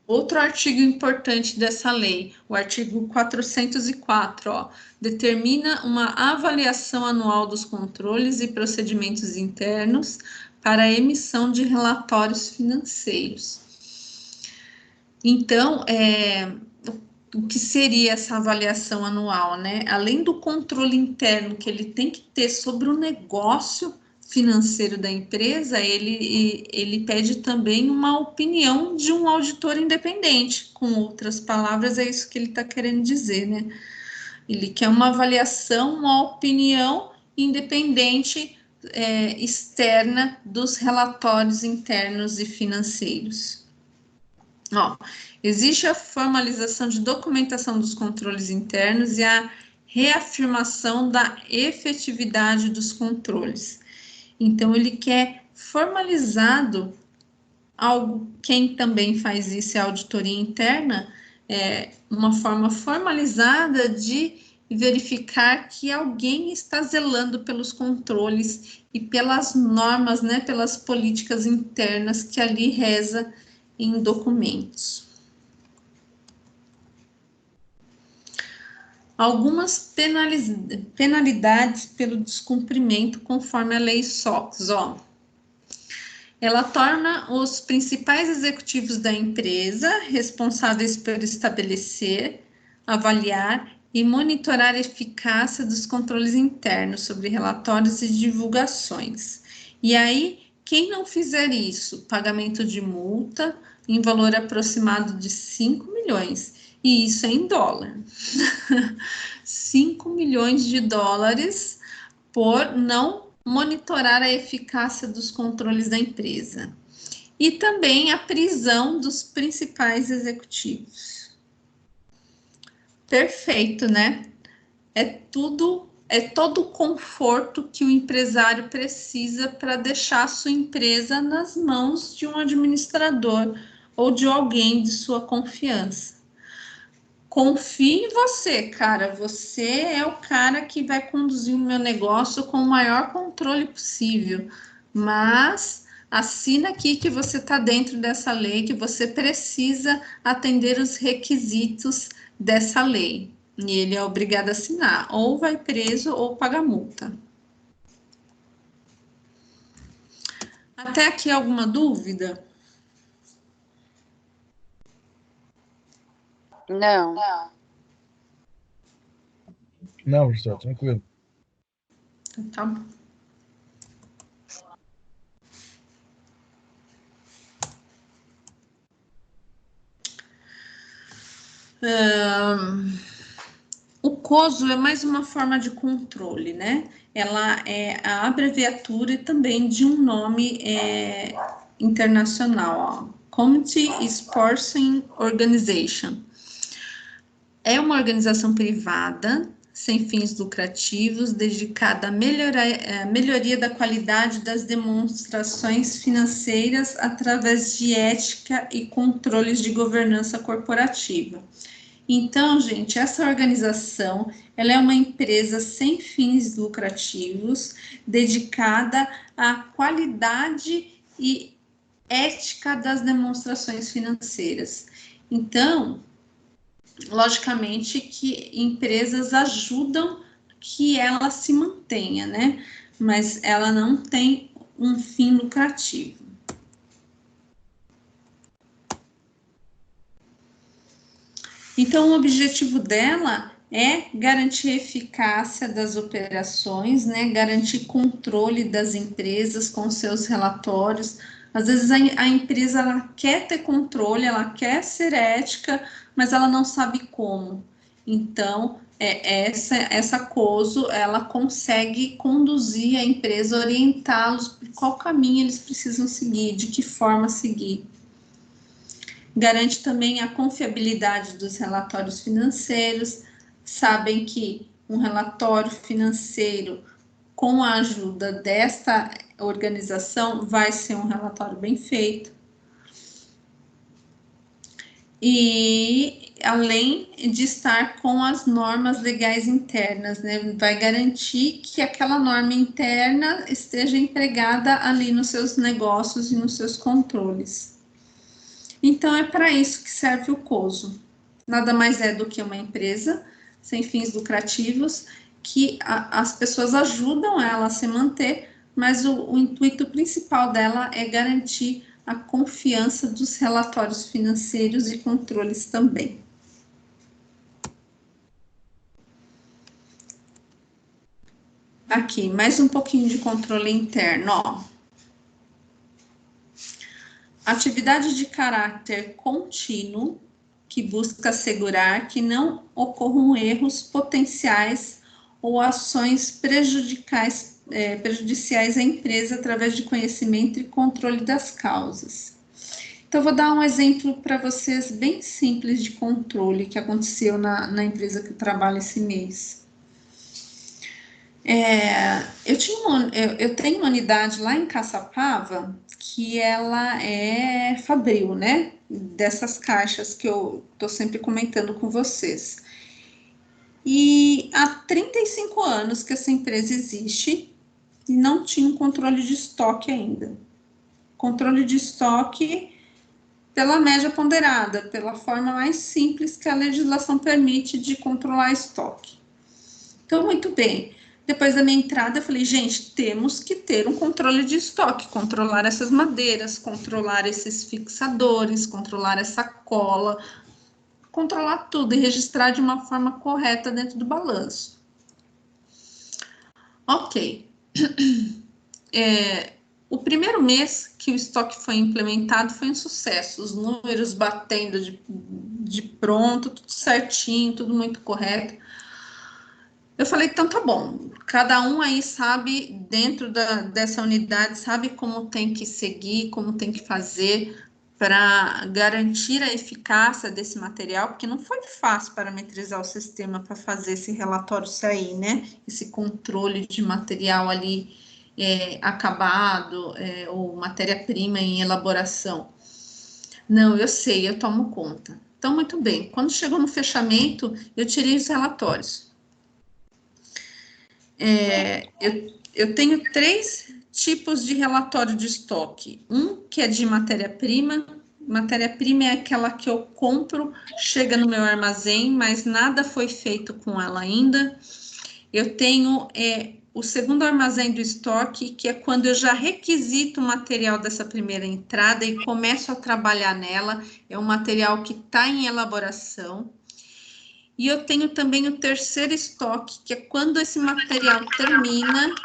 Speaker 1: Outro artigo importante dessa lei, o artigo 404, ó, determina uma avaliação anual dos controles e procedimentos internos para a emissão de relatórios financeiros. Então, o que seria essa avaliação anual, né? Além do controle interno que ele tem que ter sobre o negócio financeiro da empresa, ele pede também uma opinião de um auditor independente. Com outras palavras, é isso que ele está querendo dizer, né? Ele quer uma avaliação, uma opinião independente, externa dos relatórios internos e financeiros. Ó, existe a formalização de documentação dos controles internos e a reafirmação da efetividade dos controles. Então, ele quer formalizado algo, quem também faz isso é a auditoria interna, uma forma formalizada de verificar que alguém está zelando pelos controles e pelas normas, né, pelas políticas internas que ali reza em documentos. Algumas penalidades pelo descumprimento conforme a lei SOX, ó. Ela torna os principais executivos da empresa responsáveis por estabelecer, avaliar e monitorar a eficácia dos controles internos sobre relatórios e divulgações. E aí, quem não fizer isso, pagamento de multa em valor aproximado de 5 milhões, e isso é em dólar. 5 milhões de dólares por não monitorar a eficácia dos controles da empresa. E também a prisão dos principais executivos. Perfeito, né? É todo o conforto que o empresário precisa para deixar a sua empresa nas mãos de um administrador ou de alguém de sua confiança. Confie em você, cara. Você é o cara que vai conduzir o meu negócio com o maior controle possível. Mas assina aqui que você está dentro dessa lei, que você precisa atender os requisitos dessa lei. E ele é obrigado a assinar. Ou vai preso ou paga multa. Até aqui alguma dúvida?
Speaker 3: Não.
Speaker 4: Não, professor, tranquilo.
Speaker 1: Tá bom. O COSO é mais uma forma de controle, né? Ela é a abreviatura também de um nome internacional, ó. Committee Sponsoring Organization. É uma organização privada, sem fins lucrativos, dedicada à melhoria da qualidade das demonstrações financeiras através de ética e controles de governança corporativa. Então, gente, essa organização, ela é uma empresa sem fins lucrativos, dedicada à qualidade e ética das demonstrações financeiras. Então, logicamente que empresas ajudam que ela se mantenha, né? Mas ela não tem um fim lucrativo. Então, o objetivo dela é garantir a eficácia das operações, né? Garantir controle das empresas com seus relatórios. Às vezes a empresa ela quer ter controle, ela quer ser ética, mas ela não sabe como. Então, essa COSO, ela consegue conduzir a empresa, orientá-los por qual caminho eles precisam seguir, de que forma seguir. Garante também a confiabilidade dos relatórios financeiros. Sabem que um relatório financeiro, com a ajuda desta organização, vai ser um relatório bem feito. E além de estar com as normas legais internas, né, vai garantir que aquela norma interna esteja empregada ali nos seus negócios e nos seus controles. Então, é para isso que serve o COSO. Nada mais é do que uma empresa sem fins lucrativos, que as pessoas ajudam ela a se manter, mas o intuito principal dela é garantir a confiança dos relatórios financeiros e controles também. Aqui, mais um pouquinho de controle interno, ó. Atividade de caráter contínuo, que busca assegurar que não ocorram erros potenciais ou ações prejudiciais à empresa através de conhecimento e controle das causas. Então, vou dar um exemplo para vocês bem simples de controle que aconteceu na empresa que eu trabalho esse mês. Eu tenho uma unidade lá em Caçapava que ela é fabril, né? Dessas caixas que eu estou sempre comentando com vocês. E há 35 anos que essa empresa existe e não tinha um controle de estoque ainda. Controle de estoque pela média ponderada, pela forma mais simples que a legislação permite de controlar estoque. Então, muito bem. Depois da minha entrada, eu falei, gente, temos que ter um controle de estoque, controlar essas madeiras, controlar esses fixadores, controlar essa cola, controlar tudo e registrar de uma forma correta dentro do balanço. Ok. O primeiro mês que o estoque foi implementado foi um sucesso, os números batendo de pronto, tudo certinho, tudo muito correto. Eu falei, então tá bom, cada um aí sabe, dentro dessa unidade, sabe como tem que seguir, como tem que fazer para garantir a eficácia desse material, porque não foi fácil parametrizar o sistema para fazer esse relatório sair, né? Esse controle de material ali acabado, ou matéria-prima em elaboração. Não, eu sei, eu tomo conta. Então, muito bem, quando chegou no fechamento, eu tirei os relatórios. Eu tenho 3 tipos de relatório de estoque. Um que é de matéria-prima. Matéria-prima é aquela que eu compro, chega no meu armazém, mas nada foi feito com ela ainda. Eu tenho o segundo armazém do estoque, que é quando eu já requisito o material dessa primeira entrada e começo a trabalhar nela. É um material que está em elaboração. E eu tenho também o terceiro estoque, que é quando esse material termina,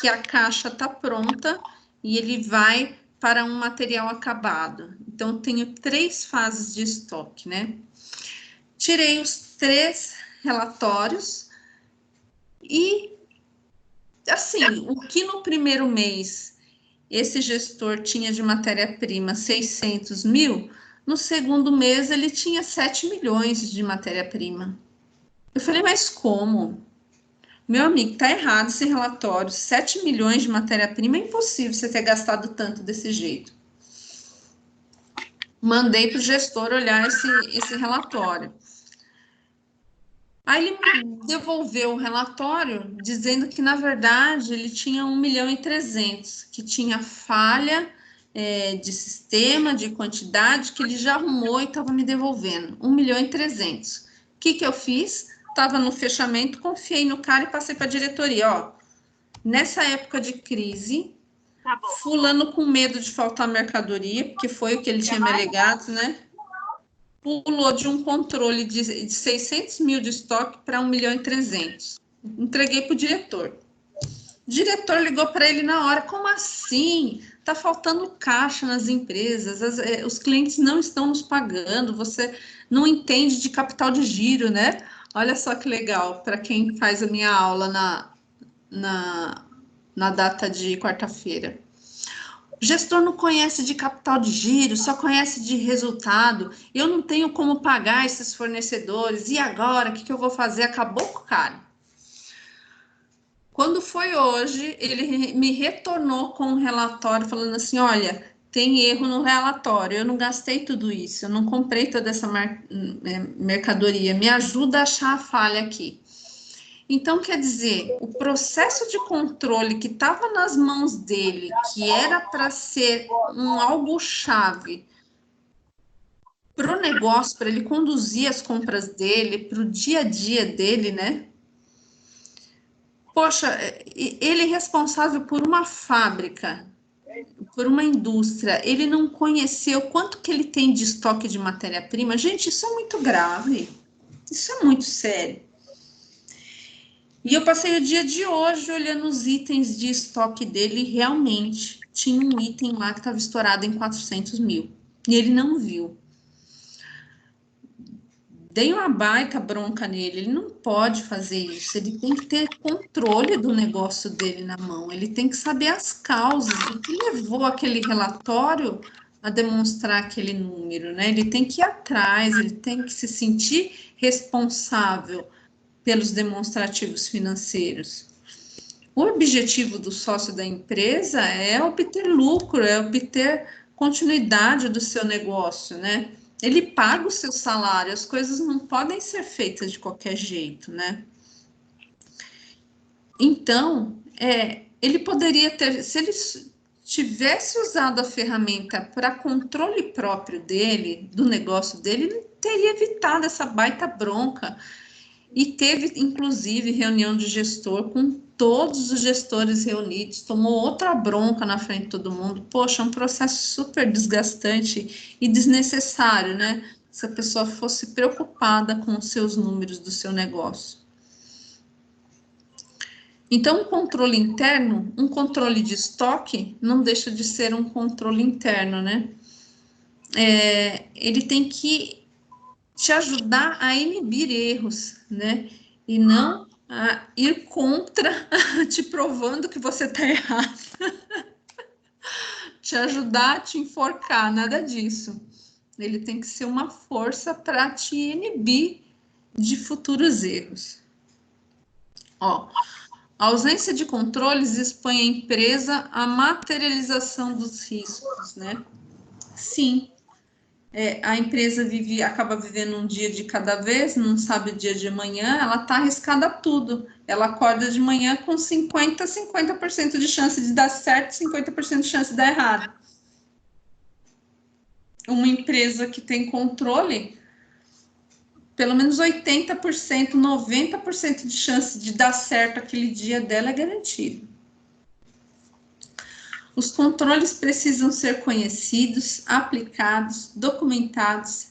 Speaker 1: que a caixa está pronta e ele vai para um material acabado. Então, eu tenho 3 fases de estoque, né? Tirei os 3 relatórios e, assim, o que no primeiro mês esse gestor tinha de matéria-prima 600 mil, no segundo mês ele tinha 7 milhões de matéria-prima. Eu falei, mas como? Meu amigo, tá errado esse relatório. 7 milhões de matéria-prima, é impossível você ter gastado tanto desse jeito. Mandei para o gestor olhar esse relatório. Aí ele me devolveu o relatório dizendo que, na verdade, ele tinha 1.300.000, que tinha falha de sistema, de quantidade, que ele já arrumou e estava me devolvendo. 1.300.000. O que eu fiz? Estava no fechamento, confiei no cara e passei para a diretoria. Ó, nessa época de crise, Fulano com medo de faltar mercadoria, porque foi o que ele tinha me alegado, né? Pulou de um controle de 600 mil de estoque para 1.300.000. Entreguei para o diretor. O diretor ligou para ele na hora. Como assim? Está faltando caixa nas empresas, os clientes não estão nos pagando, você não entende de capital de giro, né? Olha só que legal, para quem faz a minha aula na data de quarta-feira. O gestor não conhece de capital de giro, só conhece de resultado. Eu não tenho como pagar esses fornecedores. E agora, o que eu vou fazer? Acabou com o cara. Quando foi hoje, ele me retornou com um relatório falando assim, olha, tem erro no relatório, eu não gastei tudo isso, eu não comprei toda essa mercadoria, me ajuda a achar a falha aqui. Então, quer dizer, o processo de controle que estava nas mãos dele, que era para ser algo-chave para o negócio, para ele conduzir as compras dele, para o dia a dia dele, né? Poxa, ele é responsável por uma fábrica, por uma indústria, ele não conheceu quanto que ele tem de estoque de matéria-prima. Gente, isso é muito grave, isso é muito sério. E eu passei o dia de hoje olhando os itens de estoque dele e realmente tinha um item lá que estava estourado em 400 mil. E ele não viu. Dei uma baita bronca nele, ele não pode fazer isso, ele tem que ter controle do negócio dele na mão, ele tem que saber as causas, o que levou aquele relatório a demonstrar aquele número, né? Ele tem que ir atrás, ele tem que se sentir responsável pelos demonstrativos financeiros. O objetivo do sócio da empresa é obter lucro, é obter continuidade do seu negócio, né? Ele paga o seu salário, as coisas não podem ser feitas de qualquer jeito, né? Então, ele poderia ter, se ele tivesse usado a ferramenta para controle próprio dele, do negócio dele, ele teria evitado essa baita bronca. E teve, inclusive, reunião de gestor com todos os gestores reunidos, tomou outra bronca na frente de todo mundo. Poxa, um processo super desgastante e desnecessário, né? Se a pessoa fosse preocupada com os seus números do seu negócio. Então, um controle interno, um controle de estoque, não deixa de ser um controle interno, né? Ele tem que te ajudar a inibir erros, né? E não a ir contra, te provando que você está errado. Te ajudar a te enforcar, nada disso. Ele tem que ser uma força para te inibir de futuros erros. Ó, a ausência de controles expõe a empresa à materialização dos riscos, né? Sim. A empresa acaba vivendo um dia de cada vez, não sabe o dia de amanhã, ela está arriscada a tudo. Ela acorda de manhã com 50% de chance de dar certo, 50% de chance de dar errado. Uma empresa que tem controle, pelo menos 80%, 90% de chance de dar certo aquele dia dela é garantido. Os controles precisam ser conhecidos, aplicados, documentados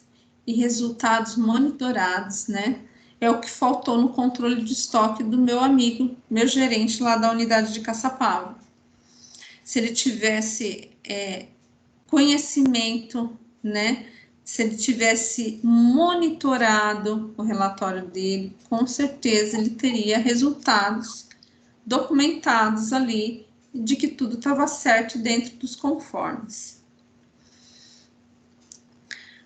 Speaker 1: e resultados monitorados, né? É o que faltou no controle de estoque do meu amigo, meu gerente lá da unidade de Caçapava. Se ele tivesse conhecimento, né? Se ele tivesse monitorado o relatório dele, com certeza ele teria resultados documentados ali de que tudo estava certo dentro dos conformes.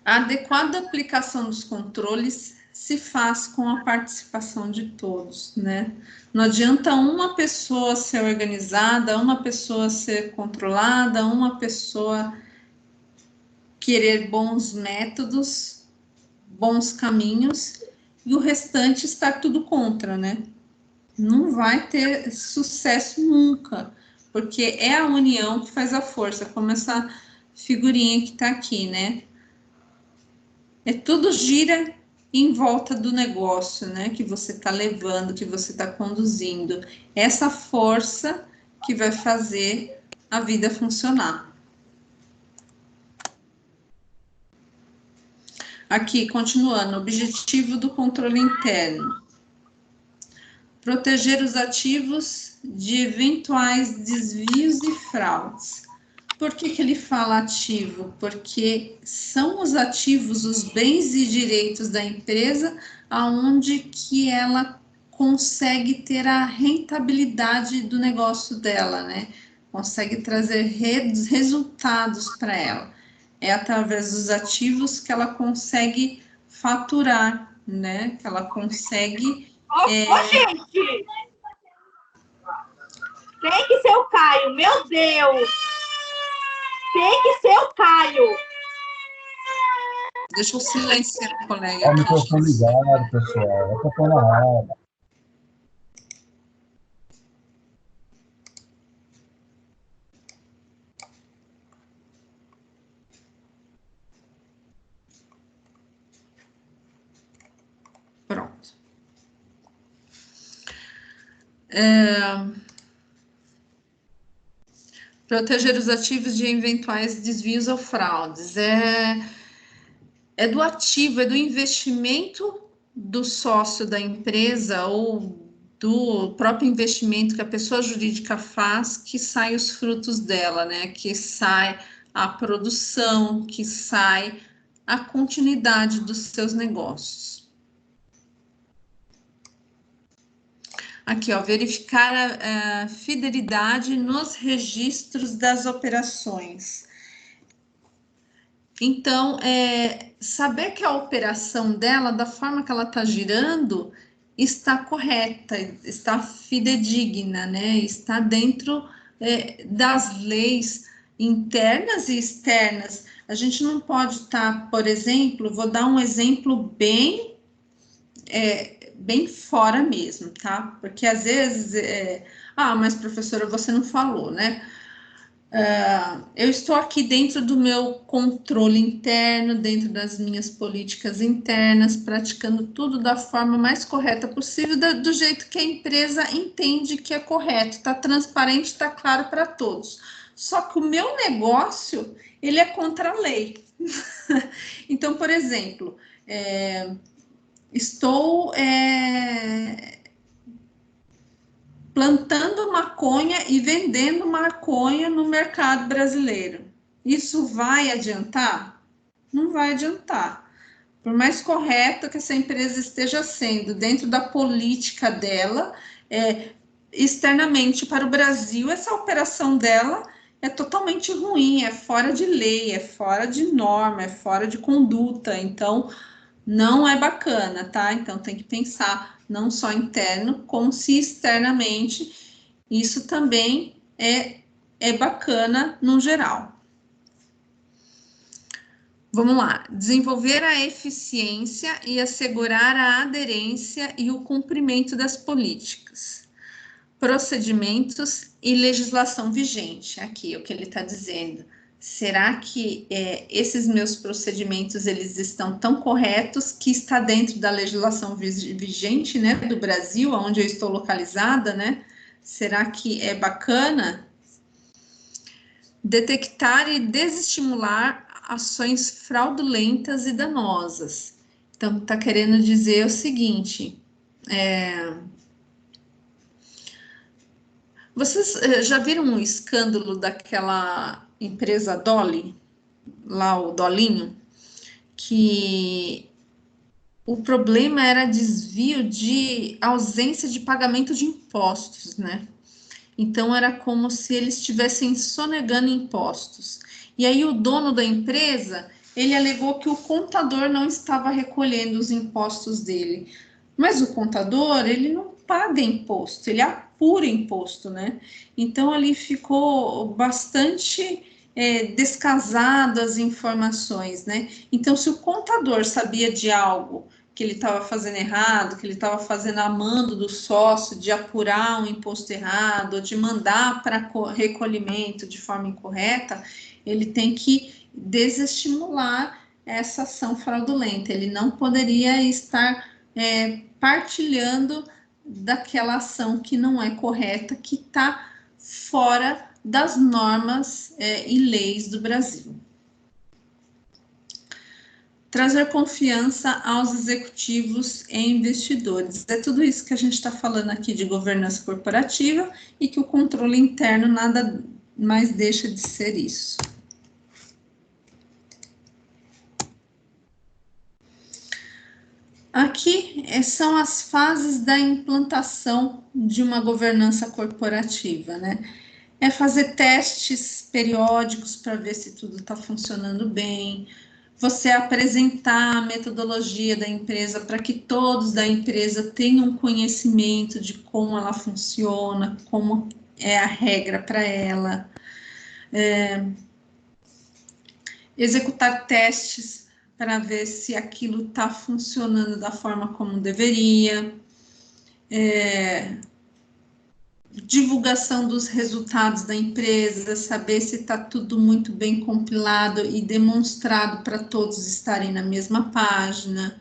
Speaker 1: A adequada aplicação dos controles se faz com a participação de todos, né? Não adianta uma pessoa ser organizada, uma pessoa ser controlada, uma pessoa querer bons métodos, bons caminhos, e o restante estar tudo contra, né? Não vai ter sucesso nunca, porque é a união que faz a força, como essa figurinha que está aqui, né? Tudo gira em volta do negócio, né? Que você está levando, que você está conduzindo. Essa força que vai fazer a vida funcionar. Aqui, continuando, objetivo do controle interno. Proteger os ativos de eventuais desvios e fraudes. Por que ele fala ativo? Porque são os ativos, os bens e direitos da empresa, aonde que ela consegue ter a rentabilidade do negócio dela, né? Consegue trazer resultados para ela. É através dos ativos que ela consegue faturar, né? Que ela consegue...
Speaker 5: gente! Tem que ser o Caio, meu Deus! Tem que ser o Caio!
Speaker 1: Deixa eu silenciar o colega.
Speaker 4: É o microfone ligado, pessoal. É pra pôr na área.
Speaker 1: Pronto. Proteger os ativos de eventuais desvios ou fraudes. É do ativo, é do investimento do sócio da empresa ou do próprio investimento que a pessoa jurídica faz que sai os frutos dela, né? Que sai a produção, que sai a continuidade dos seus negócios. Aqui, ó, verificar a fidelidade nos registros das operações. Então, saber que a operação dela, da forma que ela está girando, está correta, está fidedigna, né? Está dentro das leis internas e externas. A gente não pode estar, por exemplo, vou dar um exemplo bem fora mesmo, tá? Porque às vezes, mas professora, você não falou, né? Eu estou aqui dentro do meu controle interno, dentro das minhas políticas internas, praticando tudo da forma mais correta possível, do jeito que a empresa entende que é correto, está transparente, está claro para todos. Só que o meu negócio, ele é contra a lei. Então, por exemplo, estou plantando maconha e vendendo maconha no mercado brasileiro. Isso vai adiantar? Não vai adiantar. Por mais correto que essa empresa esteja sendo dentro da política dela, externamente para o Brasil, essa operação dela é totalmente ruim, é fora de lei, é fora de norma, é fora de conduta. Então, não é bacana, tá? Então, tem que pensar não só interno, como se externamente. Isso também é bacana no geral. Vamos lá. Desenvolver a eficiência e assegurar a aderência e o cumprimento das políticas, procedimentos e legislação vigente. Aqui, o que ele está dizendo. Será que esses meus procedimentos eles estão tão corretos que está dentro da legislação vigente, né, do Brasil, onde eu estou localizada, né? Será que é bacana? Detectar e desestimular ações fraudulentas e danosas. Então, está querendo dizer o seguinte, vocês já viram o escândalo daquela empresa Dolly, lá o Dolinho, que o problema era desvio de ausência de pagamento de impostos, né? Então, era como se eles estivessem sonegando impostos. E aí, o dono da empresa, ele alegou que o contador não estava recolhendo os impostos dele. Mas o contador, ele não paga imposto, ele apura imposto, né? Então, ali ficou bastante descasado as informações, né? Então, se o contador sabia de algo que ele estava fazendo errado, que ele estava fazendo a mando do sócio de apurar um imposto errado, de mandar para recolhimento de forma incorreta, ele tem que desestimular essa ação fraudulenta. Ele não poderia estar partilhando daquela ação que não é correta, que está fora das normas e leis do Brasil. Trazer confiança aos executivos e investidores. É tudo isso que a gente está falando aqui de governança corporativa e que o controle interno nada mais deixa de ser isso. Aqui são as fases da implantação de uma governança corporativa, né? É fazer testes periódicos para ver se tudo está funcionando bem, você apresentar a metodologia da empresa para que todos da empresa tenham conhecimento de como ela funciona, como é a regra para ela. Executar testes para ver se aquilo está funcionando da forma como deveria. Divulgação dos resultados da empresa, saber se está tudo muito bem compilado e demonstrado para todos estarem na mesma página.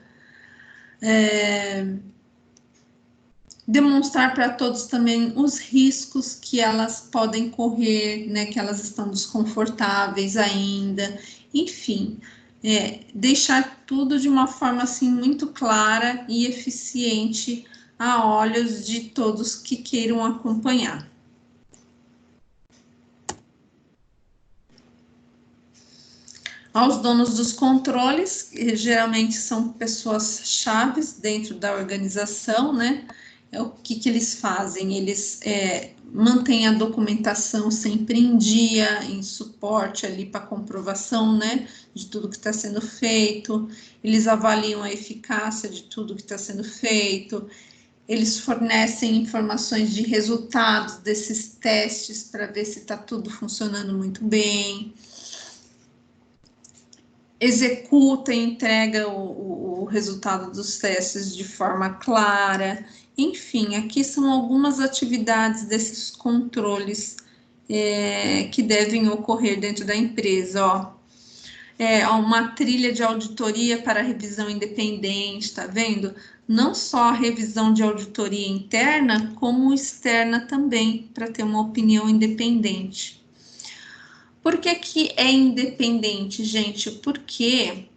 Speaker 1: Demonstrar para todos também os riscos que elas podem correr, né, que elas estão desconfortáveis ainda, enfim, deixar tudo de uma forma assim muito clara e eficiente a olhos de todos que queiram acompanhar. Aos donos dos controles, que geralmente são pessoas chaves dentro da organização, né? O que eles fazem? Eles mantêm a documentação sempre em dia, em suporte ali para comprovação, né? De tudo que está sendo feito. Eles avaliam a eficácia de tudo que está sendo feito. Eles fornecem informações de resultados desses testes para ver se está tudo funcionando muito bem. Executa e entrega o resultado dos testes de forma clara. Enfim, aqui são algumas atividades desses controles que devem ocorrer dentro da empresa, ó. Uma trilha de auditoria para revisão independente, tá vendo? Não só a revisão de auditoria interna, como externa também, para ter uma opinião independente. Por que é independente, gente? Porque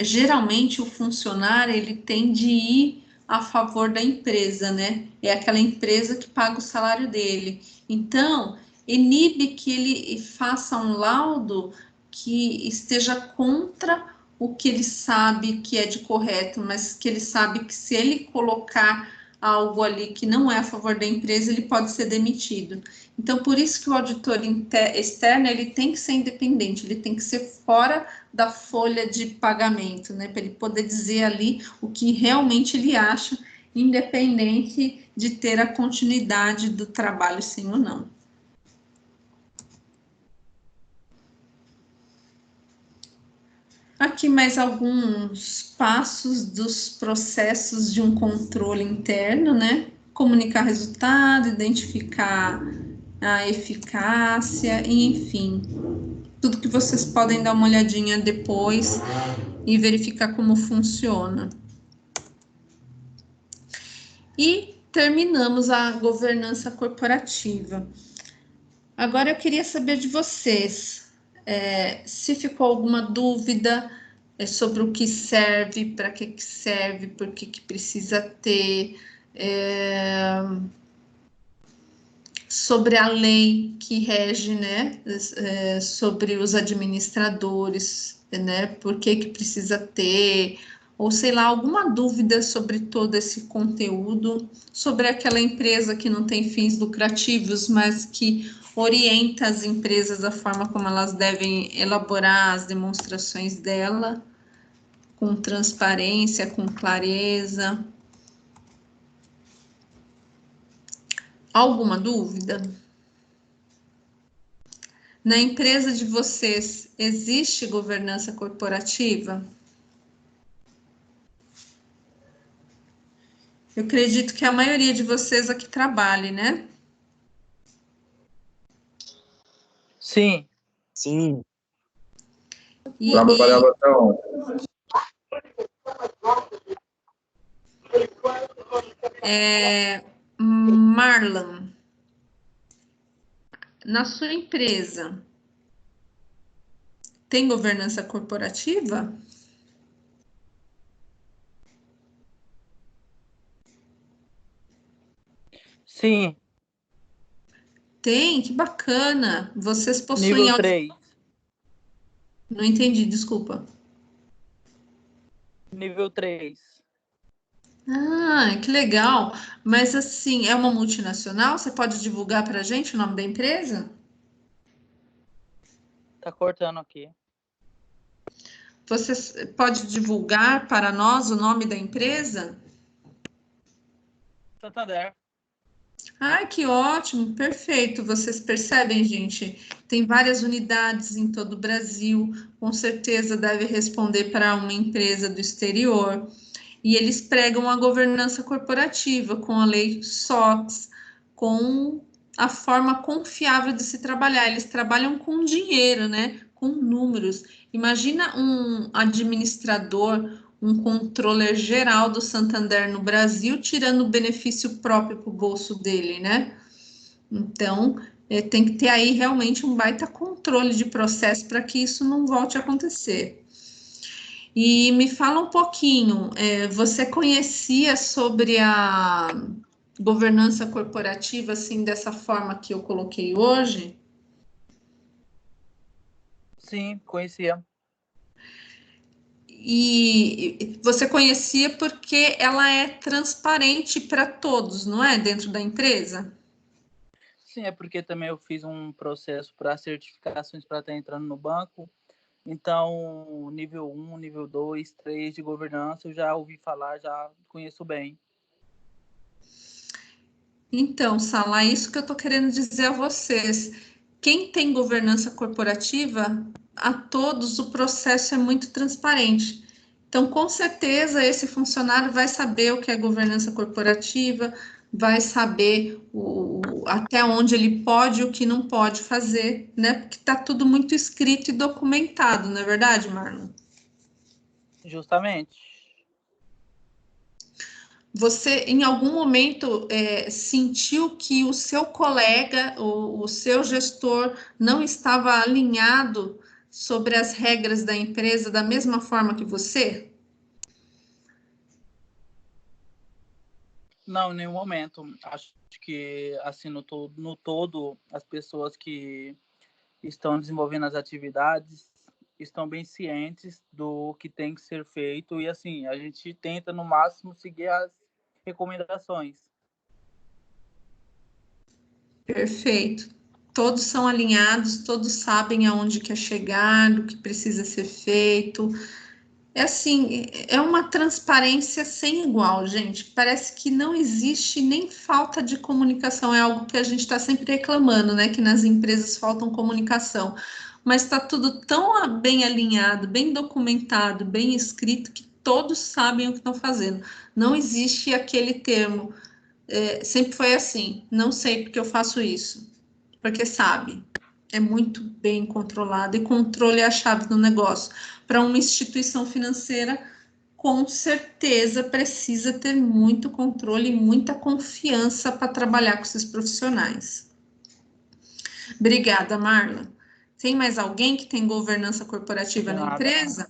Speaker 1: geralmente o funcionário ele tem de ir a favor da empresa, né? É aquela empresa que paga o salário dele. Então, inibe que ele faça um laudo que esteja contra o que ele sabe que é de correto, mas que ele sabe que se ele colocar algo ali que não é a favor da empresa, ele pode ser demitido. Então, por isso que o auditor externo, ele tem que ser independente, ele tem que ser fora da folha de pagamento, né, para ele poder dizer ali o que realmente ele acha, independente de ter a continuidade do trabalho, sim ou não. Aqui mais alguns passos dos processos de um controle interno, né? Comunicar resultado, identificar a eficácia, e, enfim, tudo que vocês podem dar uma olhadinha depois e verificar como funciona. E terminamos a governança corporativa. Agora eu queria saber de vocês, se ficou alguma dúvida sobre o que serve, para que serve, por que precisa ter, sobre a lei que rege, né, sobre os administradores, né, por que precisa ter, ou sei lá, alguma dúvida sobre todo esse conteúdo, sobre aquela empresa que não tem fins lucrativos, mas que orienta as empresas da forma como elas devem elaborar as demonstrações dela, com transparência, com clareza. Alguma dúvida? Na empresa de vocês, existe governança corporativa? Eu acredito que a maioria de vocês aqui trabalhe, né?
Speaker 6: Sim.
Speaker 2: Sim. Trabalhava até ontem.
Speaker 1: Marlon, na sua empresa, tem governança corporativa?
Speaker 6: Sim,
Speaker 1: Tem, que bacana. Vocês possuem...
Speaker 6: nível 3.
Speaker 1: Não entendi, desculpa.
Speaker 6: Nível 3.
Speaker 1: Ah, que legal. Mas assim, é uma multinacional? Você pode divulgar para a gente o nome da empresa?
Speaker 6: Tá cortando aqui.
Speaker 1: Você pode divulgar para nós o nome da empresa?
Speaker 6: Santander.
Speaker 1: Ah, que ótimo, perfeito. Vocês percebem, gente? Tem várias unidades em todo o Brasil, com certeza deve responder para uma empresa do exterior. E eles pregam a governança corporativa com a lei SOX, com a forma confiável de se trabalhar. Eles trabalham com dinheiro, né? Com números. Imagina um administrador, um controller geral do Santander no Brasil, tirando o benefício próprio para o bolso dele, né? Então, tem que ter aí realmente um baita controle de processo para que isso não volte a acontecer. E me fala um pouquinho, você conhecia sobre a governança corporativa, assim, dessa forma que eu coloquei hoje?
Speaker 6: Sim, conhecia.
Speaker 1: E você conhecia porque ela é transparente para todos, não é? Dentro da empresa?
Speaker 6: Sim, é porque também eu fiz um processo para certificações para estar entrando no banco. Então, nível 1, nível 2, 3 de governança, eu já ouvi falar, já conheço bem.
Speaker 1: Então, Sala, é isso que eu estou querendo dizer a vocês. Quem tem governança corporativa, a todos o processo é muito transparente. Então, com certeza, esse funcionário vai saber o que é governança corporativa, vai saber até onde ele pode e o que não pode fazer, né? Porque está tudo muito escrito e documentado, não é verdade, Marlon?
Speaker 6: Justamente.
Speaker 1: Você, em algum momento, sentiu que o seu colega, o seu gestor, não estava alinhado sobre as regras da empresa da mesma forma que você?
Speaker 6: Não, em nenhum momento. Acho que, assim, no todo, as pessoas que estão desenvolvendo as atividades estão bem cientes do que tem que ser feito e, assim, a gente tenta, no máximo, seguir as recomendações.
Speaker 1: Perfeito. Todos são alinhados, todos sabem aonde quer chegar, do que precisa ser feito. É assim, é uma transparência sem igual, gente. Parece que não existe nem falta de comunicação. É algo que a gente está sempre reclamando, né? Que nas empresas faltam comunicação. Mas está tudo tão bem alinhado, bem documentado, bem escrito, que todos sabem o que estão fazendo. Não existe aquele termo. Sempre foi assim. Não sei porque eu faço isso. Porque sabe. É muito bem controlado e controle é a chave do negócio. Para uma instituição financeira, com certeza precisa ter muito controle e muita confiança para trabalhar com esses profissionais. Obrigada, Marla. Tem mais alguém que tem governança corporativa
Speaker 6: De
Speaker 1: na
Speaker 6: nada.
Speaker 1: empresa?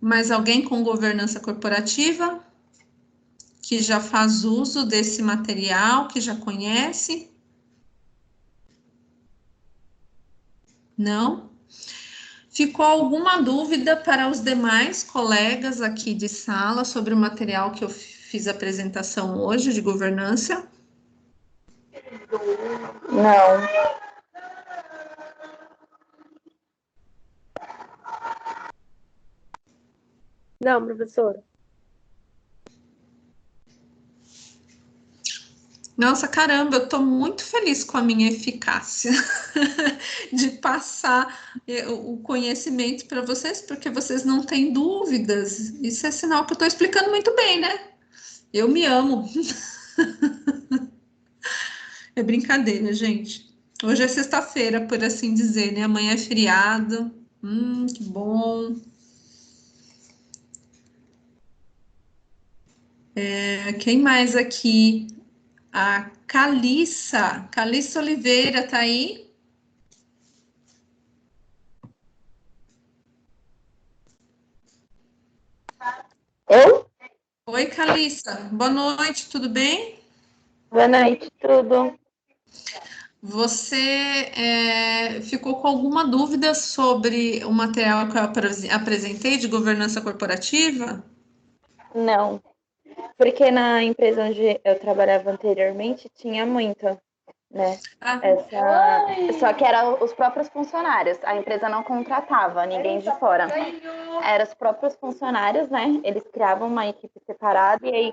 Speaker 1: Mais alguém com governança corporativa? Que já faz uso desse material, que já conhece? Não? Ficou alguma dúvida para os demais colegas aqui de sala sobre o material que eu fiz a apresentação hoje de governança?
Speaker 5: Não. Não, professora.
Speaker 1: Nossa, caramba, eu estou muito feliz com a minha eficácia de passar o conhecimento para vocês, porque vocês não têm dúvidas. Isso é sinal que eu estou explicando muito bem, né? Eu me amo. É brincadeira, gente. Hoje é sexta-feira, por assim dizer, né? Amanhã é feriado. Que bom. Quem mais aqui? A Calissa Oliveira, tá aí?
Speaker 3: Eu?
Speaker 1: Oi, Calissa. Boa noite, tudo bem?
Speaker 3: Boa noite, tudo.
Speaker 1: Você ficou com alguma dúvida sobre o material que eu apresentei de governança corporativa?
Speaker 3: Não, porque na empresa onde eu trabalhava anteriormente tinha muito, né?
Speaker 1: Ah,
Speaker 3: Só que eram os próprios funcionários, a empresa não contratava ninguém de fora. Eram os próprios funcionários, né? Eles criavam uma equipe separada e aí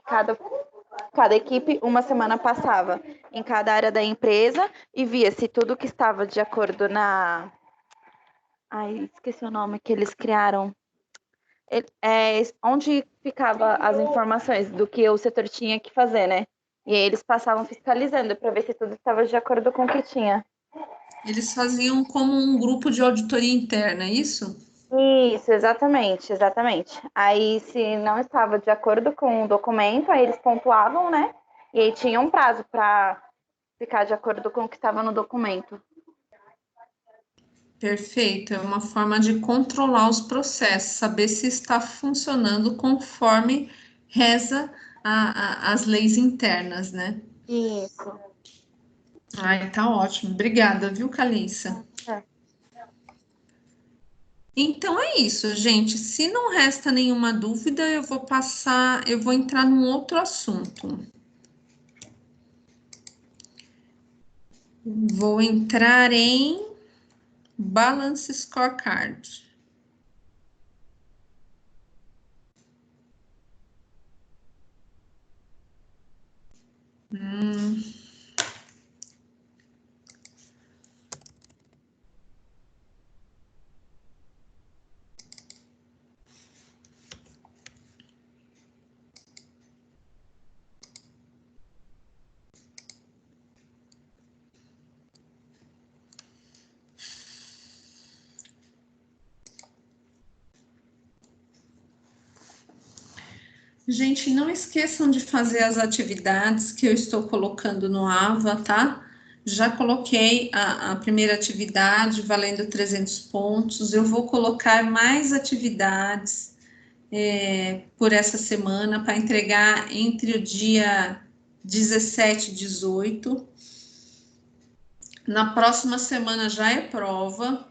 Speaker 3: cada equipe, uma semana passava em cada área da empresa e via se tudo que estava de acordo na... Ai, esqueci o nome que eles criaram. Onde ficava as informações do que o setor tinha que fazer, né? E aí eles passavam fiscalizando para ver se tudo estava de acordo com o que tinha.
Speaker 1: eles faziam como um grupo de auditoria interna, é isso?
Speaker 3: Isso, exatamente, exatamente. Aí, se não estava de acordo com o documento, aí eles pontuavam, né? E aí tinha um prazo para ficar de acordo com o que estava no documento.
Speaker 1: Perfeito, é uma forma de controlar os processos, saber se está funcionando conforme reza as leis internas, né?
Speaker 3: Isso.
Speaker 1: Ai, tá ótimo. Obrigada, viu, Calissa?
Speaker 3: É.
Speaker 1: Então é isso, gente. Se não resta nenhuma dúvida, eu vou entrar num outro assunto. Vou entrar em Balance Scorecard. Gente, não esqueçam de fazer as atividades que eu estou colocando no AVA, tá? Já coloquei a primeira atividade valendo 300 pontos. Eu vou colocar mais atividades por essa semana para entregar entre o dia 17 e 18. Na próxima semana já é prova.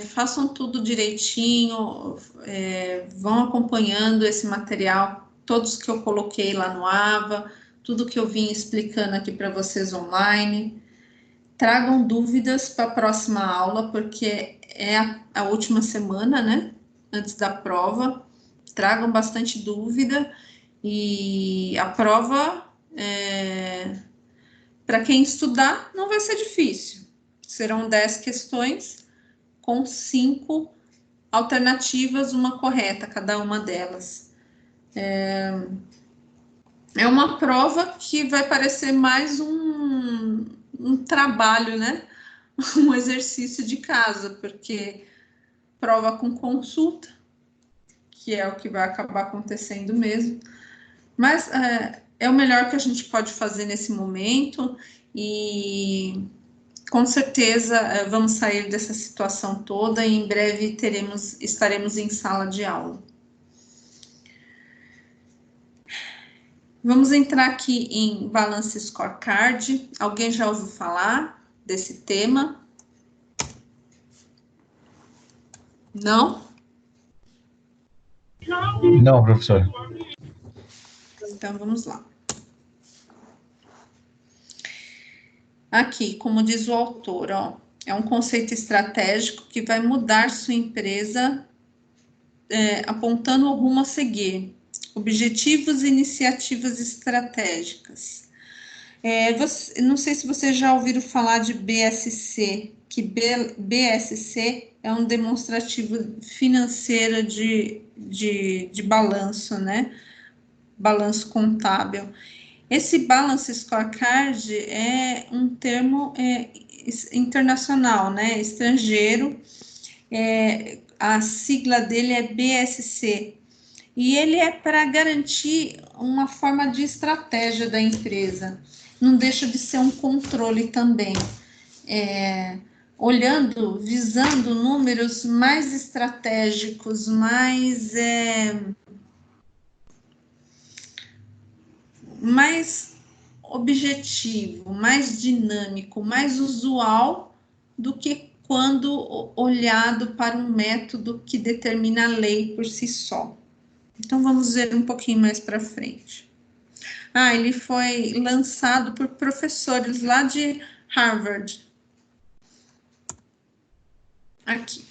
Speaker 1: Façam tudo direitinho, vão acompanhando esse material, todos que eu coloquei lá no AVA, tudo que eu vim explicando aqui para vocês online. Tragam dúvidas para a próxima aula, porque é a última semana, né? Antes da prova. Tragam bastante dúvida e a prova, para quem estudar, não vai ser difícil. Serão 10 questões com 5 alternativas, uma correta, cada uma delas. É uma prova que vai parecer mais um trabalho, né? Um exercício de casa, porque prova com consulta, que é o que vai acabar acontecendo mesmo. Mas é o melhor que a gente pode fazer nesse momento e com certeza vamos sair dessa situação toda e em breve estaremos em sala de aula. Vamos entrar aqui em Balance Scorecard. Alguém já ouviu falar desse tema? Não?
Speaker 4: Não, professor.
Speaker 1: Então, vamos lá. Aqui, como diz o autor, ó, é um conceito estratégico que vai mudar sua empresa apontando o rumo a seguir. Objetivos e iniciativas estratégicas. Não sei se vocês já ouviram falar de BSC, que BSC é um demonstrativo financeiro de balanço, né? Balanço contábil. Esse Balance Scorecard é um termo internacional, né? Estrangeiro. A sigla dele é BSC. E ele é para garantir uma forma de estratégia da empresa. Não deixa de ser um controle também. Olhando, visando números mais estratégicos, mais objetivo, mais dinâmico, mais usual do que quando olhado para um método que determina a lei por si só. Então, vamos ver um pouquinho mais para frente. Ele foi lançado por professores lá de Harvard. Aqui.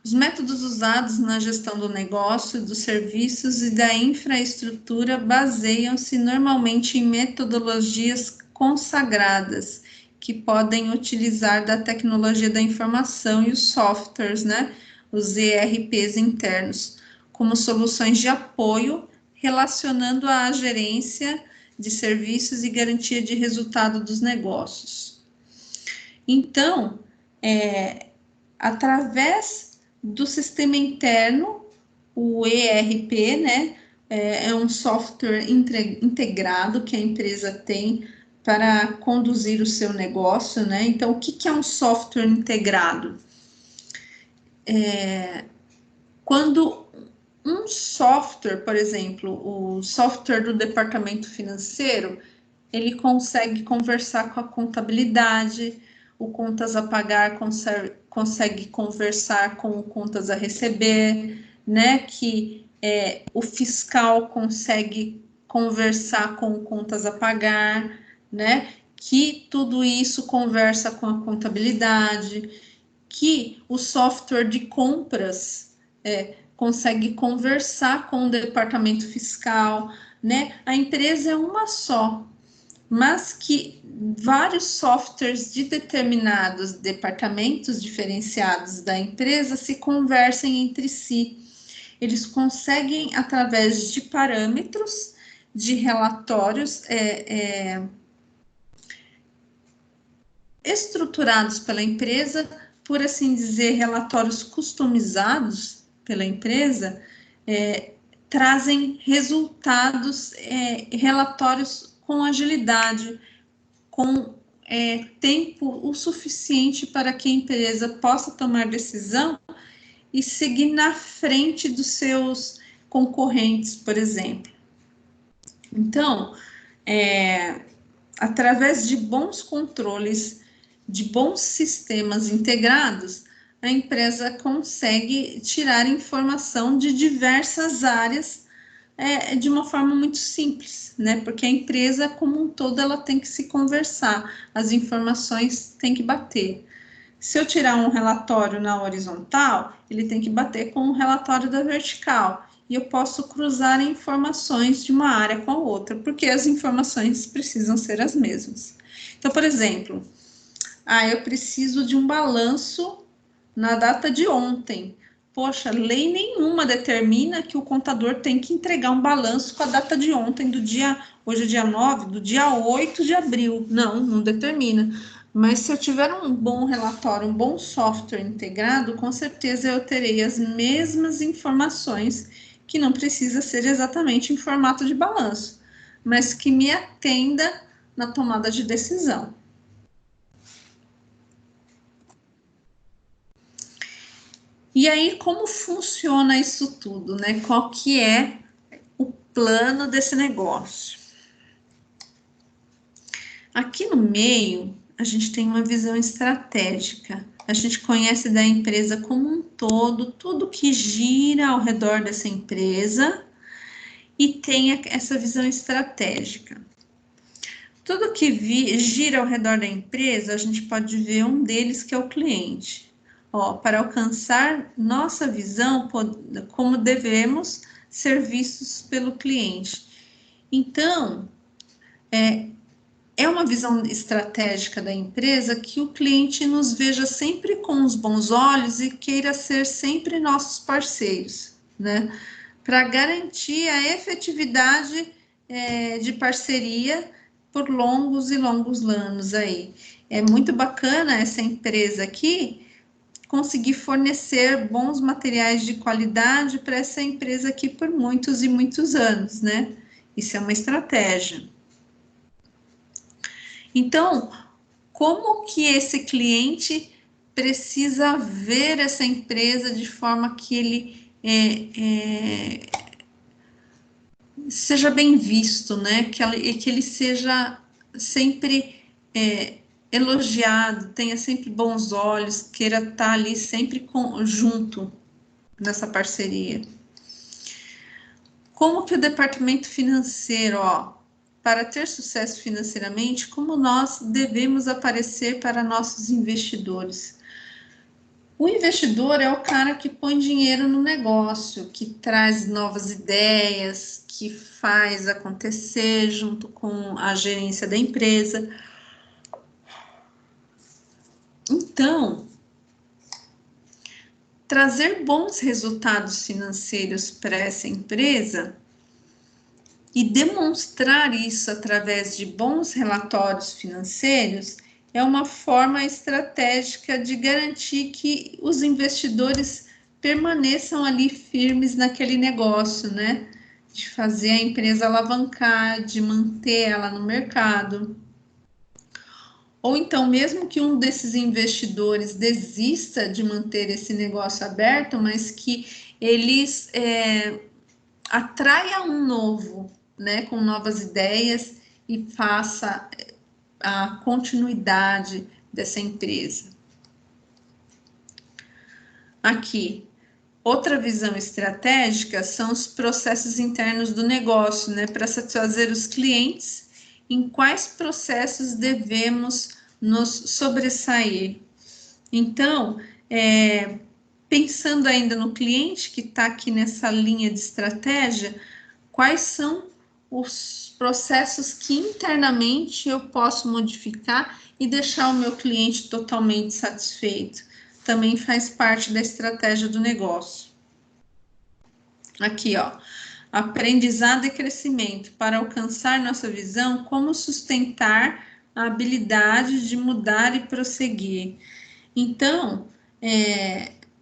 Speaker 1: Os métodos usados na gestão do negócio, dos serviços e da infraestrutura baseiam-se normalmente em metodologias consagradas, que podem utilizar da tecnologia da informação e os softwares, né, os ERPs internos, como soluções de apoio, relacionando à gerência de serviços e garantia de resultado dos negócios. Então, através do sistema interno, o ERP, né, é um software integrado que a empresa tem para conduzir o seu negócio, né? Então, o que é um software integrado? Quando um software, por exemplo, o software do departamento financeiro, ele consegue conversar com a contabilidade, o contas a pagar consegue conversar com o contas a receber, né? Que o fiscal consegue conversar com o contas a pagar, né? Que tudo isso conversa com a contabilidade, que o software de compras consegue conversar com o departamento fiscal, né? A empresa é uma só, mas que vários softwares de determinados departamentos diferenciados da empresa se conversem entre si. Eles conseguem, através de parâmetros, de relatórios estruturados pela empresa, por assim dizer, relatórios customizados pela empresa, trazem resultados, relatórios com agilidade, com tempo o suficiente para que a empresa possa tomar decisão e seguir na frente dos seus concorrentes, por exemplo. Então, através de bons controles, de bons sistemas integrados, a empresa consegue tirar informação de diversas áreas de uma forma muito simples, né? Porque a empresa como um todo ela tem que se conversar, as informações têm que bater. Se eu tirar um relatório na horizontal, ele tem que bater com o relatório da vertical, e eu posso cruzar informações de uma área com a outra, porque as informações precisam ser as mesmas. Então, por exemplo, eu preciso de um balanço na data de ontem. Poxa, lei nenhuma determina que o contador tem que entregar um balanço com a data de ontem, hoje é dia 9, do dia 8 de abril. Não determina. Mas se eu tiver um bom relatório, um bom software integrado, com certeza eu terei as mesmas informações, que não precisa ser exatamente em formato de balanço, mas que me atenda na tomada de decisão. E aí, como funciona isso tudo, né? Qual que é o plano desse negócio? Aqui no meio, a gente tem uma visão estratégica. A gente conhece da empresa como um todo, tudo que gira ao redor dessa empresa e tem essa visão estratégica. Tudo que gira ao redor da empresa, a gente pode ver um deles que é o cliente. Para alcançar nossa visão, como devemos ser vistos pelo cliente. Então, é uma visão estratégica da empresa que o cliente nos veja sempre com os bons olhos e queira ser sempre nossos parceiros, né? Para garantir a efetividade de parceria por longos e longos anos aí. É muito bacana essa empresa aqui, conseguir fornecer bons materiais de qualidade para essa empresa aqui por muitos e muitos anos, né? Isso é uma estratégia. Então, como que esse cliente precisa ver essa empresa de forma que ele seja bem visto, né? Que ele seja sempre elogiado, tenha sempre bons olhos, queira estar ali sempre junto nessa parceria. Como que o departamento financeiro, para ter sucesso financeiramente, como nós devemos aparecer para nossos investidores? O investidor é o cara que põe dinheiro no negócio, que traz novas ideias, que faz acontecer junto com a gerência da empresa. Então, trazer bons resultados financeiros para essa empresa e demonstrar isso através de bons relatórios financeiros é uma forma estratégica de garantir que os investidores permaneçam ali firmes naquele negócio, né? De fazer a empresa alavancar, de manter ela no mercado. Ou então, mesmo que um desses investidores desista de manter esse negócio aberto, mas que eles atraia um novo, né, com novas ideias e faça a continuidade dessa empresa. Aqui, outra visão estratégica são os processos internos do negócio, né, para satisfazer os clientes, em quais processos devemos nos sobressair. Então, pensando ainda no cliente que está aqui nessa linha de estratégia, quais são os processos que internamente eu posso modificar e deixar o meu cliente totalmente satisfeito? Também faz parte da estratégia do negócio. Aqui, aprendizado e crescimento. Para alcançar nossa visão, como sustentar a habilidade de mudar e prosseguir. Então,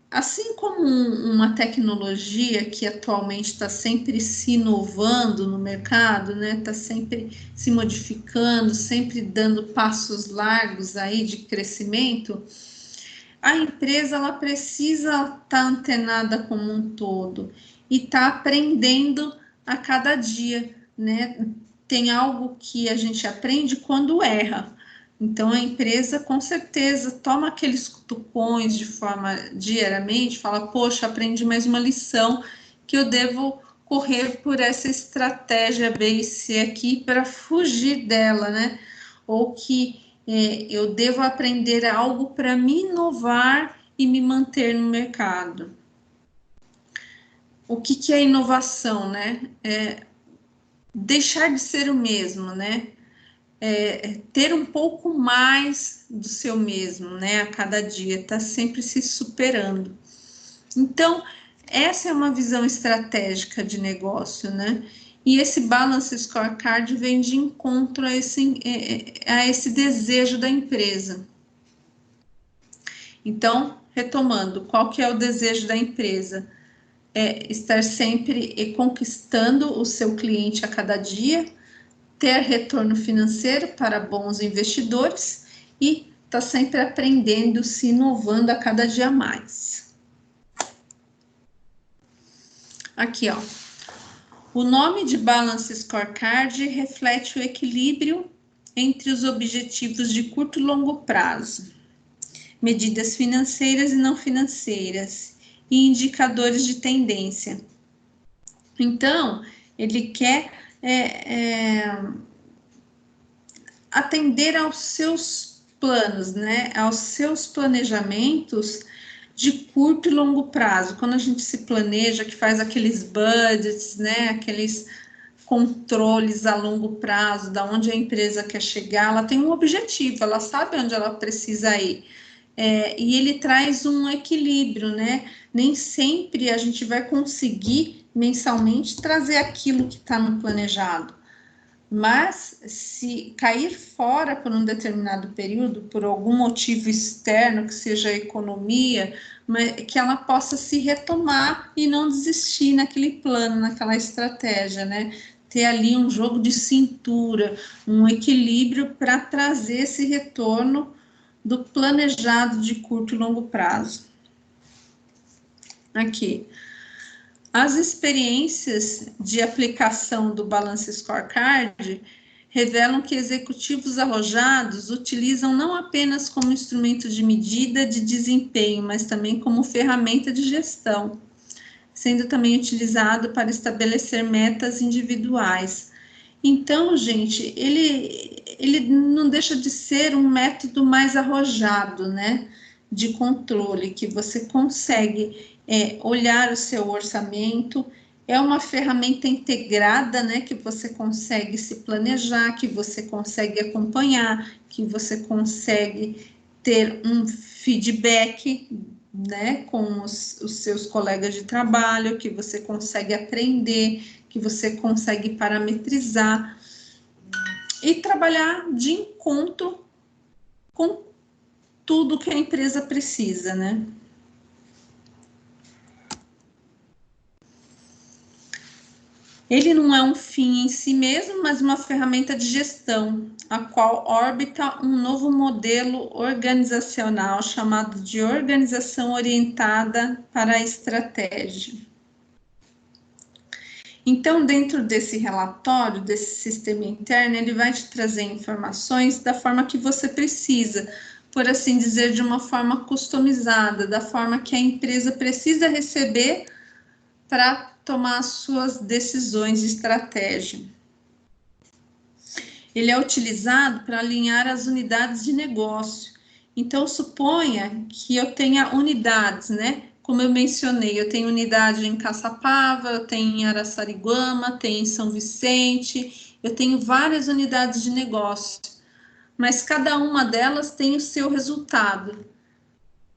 Speaker 1: assim como uma tecnologia que atualmente está sempre se inovando no mercado, né? Está sempre se modificando, sempre dando passos largos aí de crescimento, a empresa ela precisa estar antenada como um todo e tá aprendendo a cada dia, né? Tem algo que a gente aprende quando erra. Então, a empresa, com certeza, toma aqueles cutucões de forma diariamente, fala, poxa, aprendi mais uma lição que eu devo correr por essa estratégia B e C aqui para fugir dela, né? Ou que eu devo aprender algo para me inovar e me manter no mercado. O que é inovação, né? Deixar de ser o mesmo, né? Ter um pouco mais do seu mesmo, né? A cada dia, tá sempre se superando. Então, essa é uma visão estratégica de negócio, né? E esse Balance Scorecard vem de encontro a esse desejo da empresa. Então, retomando, qual que é o desejo da empresa? Estar sempre conquistando o seu cliente a cada dia, ter retorno financeiro para bons investidores e estar sempre aprendendo, se inovando a cada dia mais. Aqui, o nome de Balance Scorecard reflete o equilíbrio entre os objetivos de curto e longo prazo, medidas financeiras e não financeiras, e indicadores de tendência. Então, ele quer atender aos seus planos, né? Aos seus planejamentos de curto e longo prazo. Quando a gente se planeja, que faz aqueles budgets, né? Aqueles controles a longo prazo, da onde a empresa quer chegar, ela tem um objetivo, ela sabe onde ela precisa ir. E ele traz um equilíbrio, né? Nem sempre a gente vai conseguir mensalmente trazer aquilo que está no planejado, Mas se cair fora por um determinado período, por algum motivo externo, que seja a economia, que ela possa se retomar e não desistir naquele plano, naquela estratégia, né? Ter ali um jogo de cintura, um equilíbrio para trazer esse retorno do planejado de curto e longo prazo. Aqui. As experiências de aplicação do Balance Scorecard revelam que executivos arrojados utilizam não apenas como instrumento de medida de desempenho, mas também como ferramenta de gestão, sendo também utilizado para estabelecer metas individuais. Então, gente, ele não deixa de ser um método mais arrojado, né, de controle, que você consegue olhar o seu orçamento, é uma ferramenta integrada, né, que você consegue se planejar, que você consegue acompanhar, que você consegue ter um feedback, né, com os seus colegas de trabalho, que você consegue aprender, que você consegue parametrizar e trabalhar de encontro com tudo que a empresa precisa, né? Ele não é um fim em si mesmo, mas uma ferramenta de gestão, a qual orbita um novo modelo organizacional chamado de organização orientada para a estratégia. Então, dentro desse relatório, desse sistema interno, ele vai te trazer informações da forma que você precisa, por assim dizer, de uma forma customizada, da forma que a empresa precisa receber para tomar as suas decisões de estratégia. Ele é utilizado para alinhar as unidades de negócio. Então, suponha que eu tenha unidades, né? Como eu mencionei, eu tenho unidade em Caçapava, eu tenho em Araçariguama, tenho em São Vicente, eu tenho várias unidades de negócio, mas cada uma delas tem o seu resultado.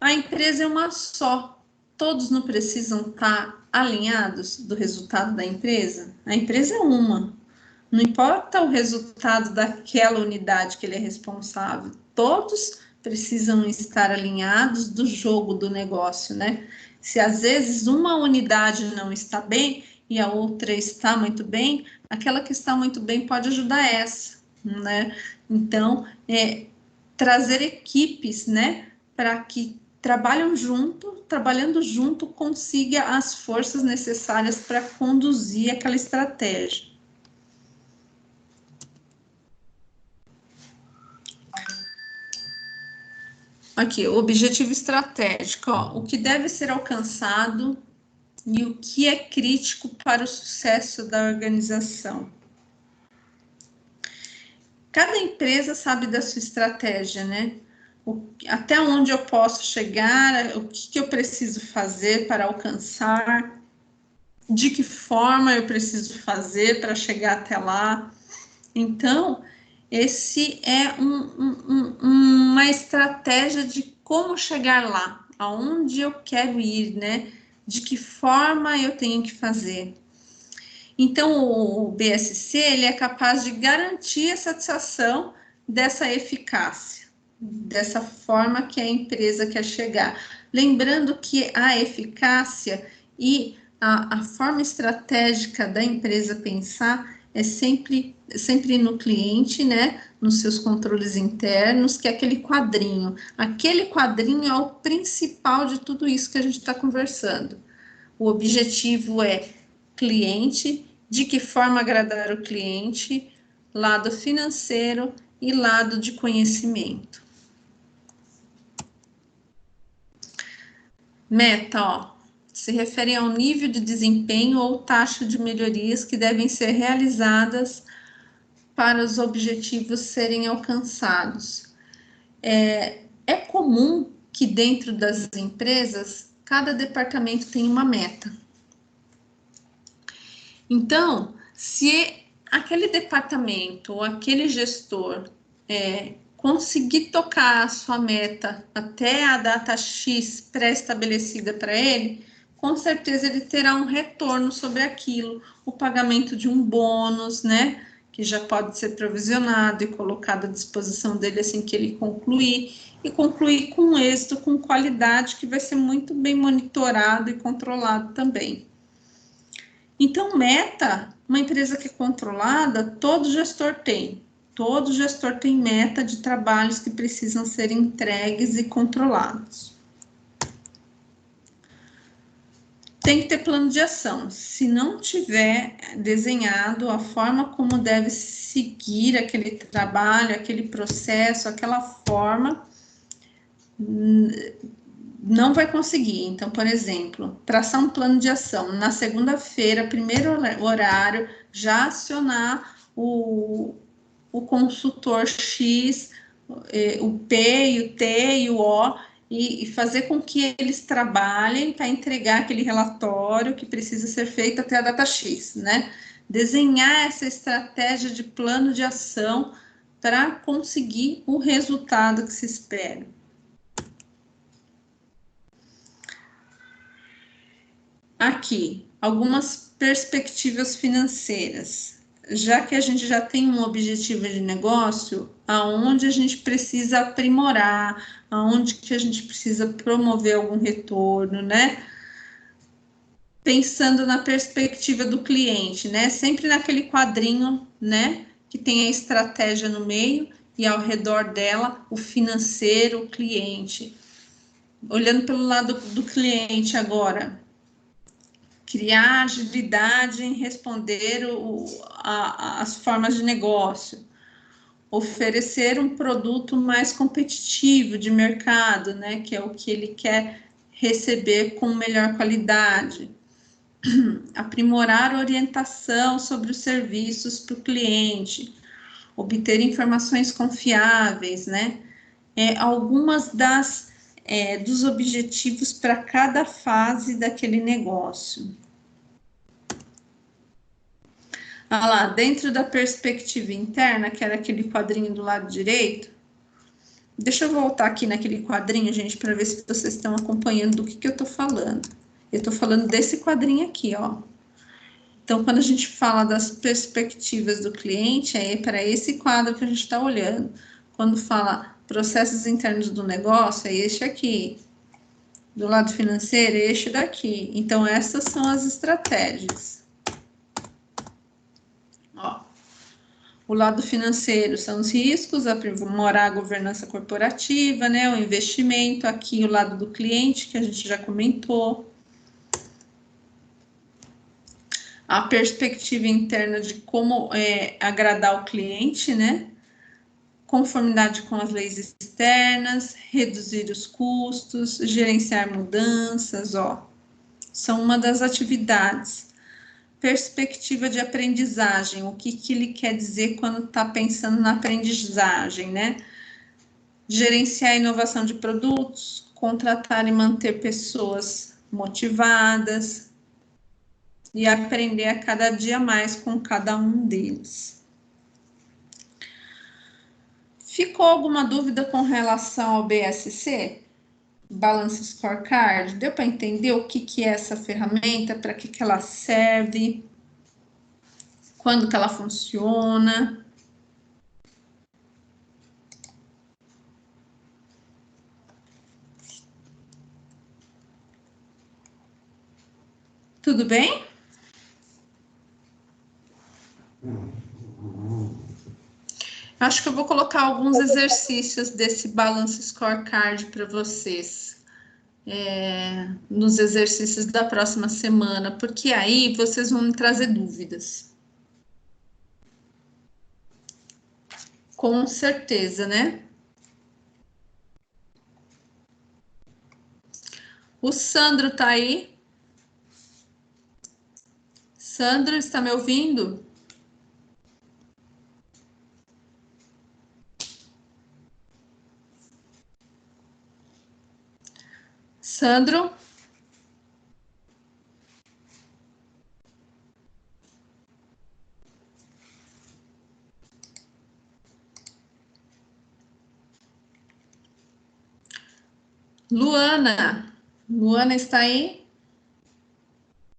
Speaker 1: A empresa é uma só. Todos não precisam estar alinhados do resultado da empresa? A empresa é uma. Não importa o resultado daquela unidade que ele é responsável. Todos precisam estar alinhados do jogo do negócio, né? Se às vezes uma unidade não está bem e a outra está muito bem, aquela que está muito bem pode ajudar essa, né? Então, trazer equipes, né, para que trabalhando junto, consiga as forças necessárias para conduzir aquela estratégia. Aqui, o objetivo estratégico, ó, o que deve ser alcançado e o que é crítico para o sucesso da organização. Cada empresa sabe da sua estratégia, né? Até onde eu posso chegar, o que eu preciso fazer para alcançar, de que forma eu preciso fazer para chegar até lá. Então, esse é uma estratégia de como chegar lá, aonde eu quero ir, né? De que forma eu tenho que fazer. Então, o BSC, ele é capaz de garantir a satisfação dessa eficácia, dessa forma que a empresa quer chegar. Lembrando que a eficácia e a forma estratégica da empresa pensar é sempre no cliente, né, nos seus controles internos, que é aquele quadrinho. Aquele quadrinho é o principal de tudo isso que a gente está conversando. O objetivo é cliente, de que forma agradar o cliente, lado financeiro e lado de conhecimento. Meta, ó, se refere ao nível de desempenho ou taxa de melhorias que devem ser realizadas para os objetivos serem alcançados. É comum que dentro das empresas, cada departamento tem uma meta. Então, se aquele departamento ou aquele gestor conseguir tocar a sua meta até a data X pré-estabelecida para ele, com certeza ele terá um retorno sobre aquilo, o pagamento de um bônus, né? que já pode ser provisionado e colocado à disposição dele assim que ele concluir, e concluir com êxito, com qualidade, que vai ser muito bem monitorado e controlado também. Então, meta, uma empresa que é controlada, todo gestor tem. Todo gestor tem meta de trabalhos que precisam ser entregues e controlados. Tem que ter plano de ação. Se não tiver desenhado a forma como deve seguir aquele trabalho, aquele processo, aquela forma, não vai conseguir. Então, por exemplo, traçar um plano de ação. Na segunda-feira, primeiro horário, já acionar o consultor X, o P, o T e o O, e fazer com que eles trabalhem para entregar aquele relatório que precisa ser feito até a data X, né? Desenhar essa estratégia de plano de ação para conseguir o resultado que se espera. Aqui, algumas perspectivas financeiras. Já que a gente já tem um objetivo de negócio, aonde a gente precisa aprimorar, aonde que a gente precisa promover algum retorno, né? Pensando na perspectiva do cliente, né? Sempre naquele quadrinho, né? Que tem a estratégia no meio e ao redor dela o financeiro, o cliente. Olhando pelo lado do cliente agora, criar agilidade em responder as formas de negócio, oferecer um produto mais competitivo de mercado, né, que é o que ele quer receber com melhor qualidade, aprimorar a orientação sobre os serviços para o cliente, obter informações confiáveis, né, algumas dos objetivos para cada fase daquele negócio. Olha lá, dentro da perspectiva interna, que era aquele quadrinho do lado direito, deixa eu voltar aqui naquele quadrinho, gente, para ver se vocês estão acompanhando do que eu estou falando. Eu estou falando desse quadrinho aqui, ó. Então, quando a gente fala das perspectivas do cliente, é para esse quadro que a gente está olhando. Quando fala processos internos do negócio, é este aqui. Do lado financeiro, é este daqui. Então, essas são as estratégias. Ó, o lado financeiro são os riscos, aprimorar a governança corporativa, né, o investimento, aqui o lado do cliente, que a gente já comentou. A perspectiva interna de como agradar o cliente, né, conformidade com as leis externas, reduzir os custos, gerenciar mudanças, ó, são uma das atividades. Perspectiva de aprendizagem, o que ele quer dizer quando está pensando na aprendizagem, né? Gerenciar a inovação de produtos, contratar e manter pessoas motivadas e aprender a cada dia mais com cada um deles. Ficou alguma dúvida com relação ao BSC? Balance Scorecard, deu para entender o que é essa ferramenta, para que ela serve, quando que ela funciona? Tudo bem? Acho que eu vou colocar alguns exercícios desse Balance Scorecard para vocês. Nos exercícios da próxima semana, porque aí vocês vão me trazer dúvidas. Com certeza, né? O Sandro tá aí? Sandro, está me ouvindo? Sandro? Luana? Luana está aí?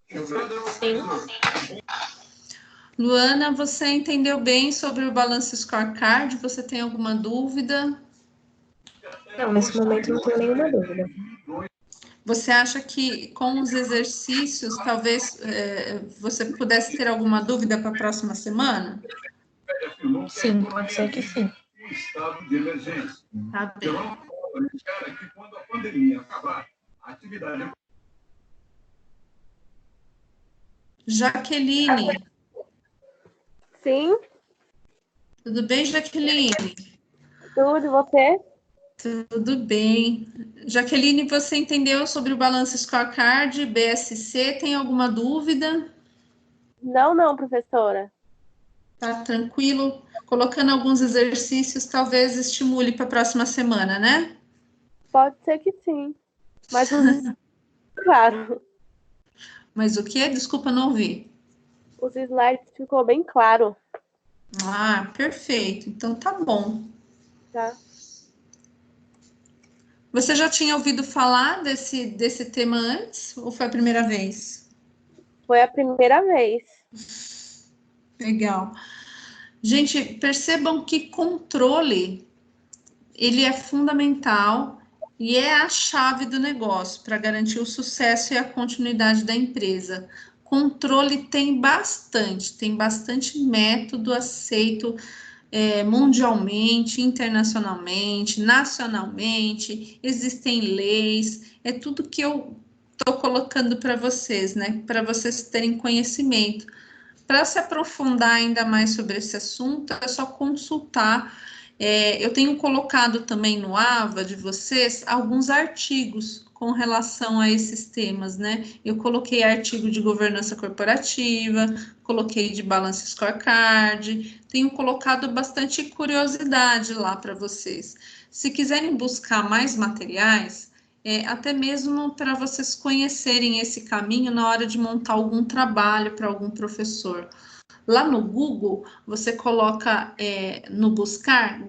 Speaker 3: Sim.
Speaker 1: Luana, você entendeu bem sobre o Balance Scorecard? Você tem alguma dúvida?
Speaker 7: Não, nesse momento não tenho nenhuma dúvida.
Speaker 1: Você acha que com os exercícios, talvez você pudesse ter alguma dúvida para a próxima semana?
Speaker 7: Sim, pode ser que sim.
Speaker 1: Tá bem. Jaqueline.
Speaker 8: Sim,
Speaker 1: Tudo bem, Jaqueline?
Speaker 8: tudo, e você?
Speaker 1: Tudo bem. Jaqueline, você entendeu sobre o Balance Scorecard, BSC? Tem alguma dúvida?
Speaker 8: Não, professora.
Speaker 1: Tá tranquilo? Colocando alguns exercícios, talvez estimule para a próxima semana, né?
Speaker 8: Pode ser que sim. Mas, claro,
Speaker 1: Mas o que? Desculpa, não ouvi.
Speaker 8: os slides ficou bem claro,
Speaker 1: Ah, perfeito. Então tá bom.
Speaker 8: tá?
Speaker 1: Você já tinha ouvido falar desse tema antes ou foi a primeira vez?
Speaker 8: Foi a primeira vez.
Speaker 1: Legal. Gente, percebam que controle ele é fundamental e é a chave do negócio para garantir o sucesso e a continuidade da empresa. Controle tem bastante método aceito mundialmente, internacionalmente, nacionalmente, existem leis, é tudo que eu estou colocando para vocês, né? Para vocês terem conhecimento. Para se aprofundar ainda mais sobre esse assunto, é só consultar. Eu tenho colocado também no AVA de vocês alguns artigos com relação a esses temas, né? Eu coloquei artigo de governança corporativa, coloquei de balance scorecard, tenho colocado bastante curiosidade lá para vocês. Se quiserem buscar mais materiais, até mesmo para vocês conhecerem esse caminho na hora de montar algum trabalho para algum professor. Lá no Google, você coloca no buscar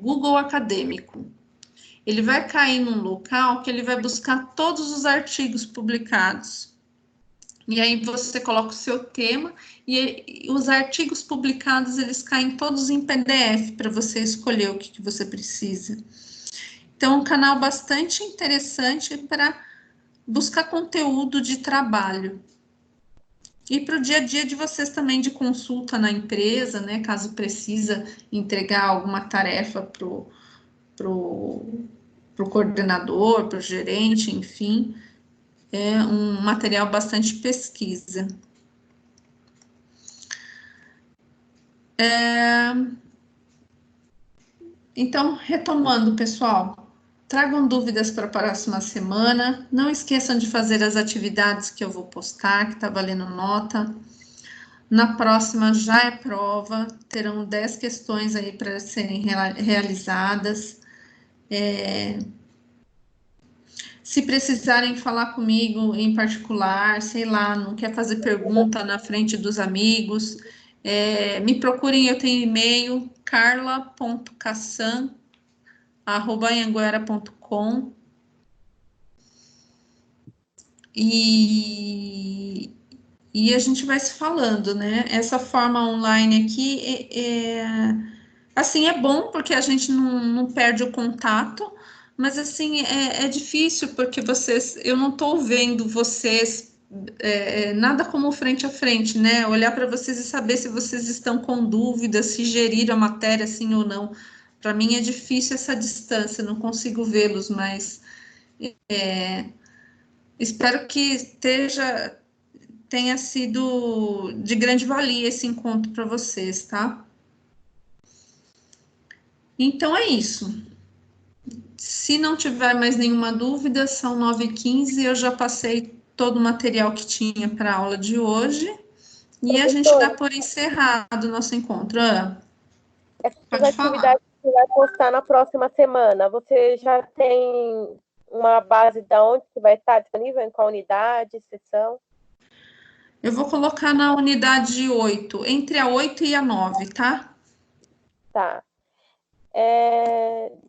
Speaker 1: Google Acadêmico. Ele vai cair num local que ele vai buscar todos os artigos publicados. E aí você coloca o seu tema e os artigos publicados, eles caem todos em PDF para você escolher o que você precisa. Então, é um canal bastante interessante para buscar conteúdo de trabalho. E para o dia a dia de vocês também de consulta na empresa, né? Caso precisa entregar alguma tarefa pro coordenador, para o gerente, enfim, é um material bastante pesquisa. Então, retomando, pessoal, tragam dúvidas para a próxima semana. Não esqueçam de fazer as atividades que eu vou postar, que está valendo nota. Na próxima já é prova, terão 10 questões aí para serem realizadas. Se precisarem falar comigo em particular, sei lá, não quer fazer pergunta na frente dos amigos, me procurem, eu tenho e-mail, carla.cassan@anhanguera.com e a gente vai se falando, né? Essa forma online aqui assim, é bom porque a gente não perde o contato, mas assim, é difícil porque eu não estou vendo vocês nada como frente a frente, né? Olhar para vocês e saber se vocês estão com dúvidas, se geriram a matéria sim ou não. Para mim é difícil essa distância, não consigo vê-los, mas espero que tenha sido de grande valia esse encontro para vocês, tá? Então é isso. Se não tiver mais nenhuma dúvida, são 9h15, eu já passei todo o material que tinha para a aula de hoje. E a gente dá por encerrado o nosso encontro.
Speaker 8: Essas
Speaker 1: Pode falar.
Speaker 8: atividades que você vai postar na próxima semana, você já tem uma base de onde que vai estar disponível, em qual unidade, seção?
Speaker 1: Eu vou colocar na unidade 8, entre a 8 e a 9, tá?
Speaker 8: Tá.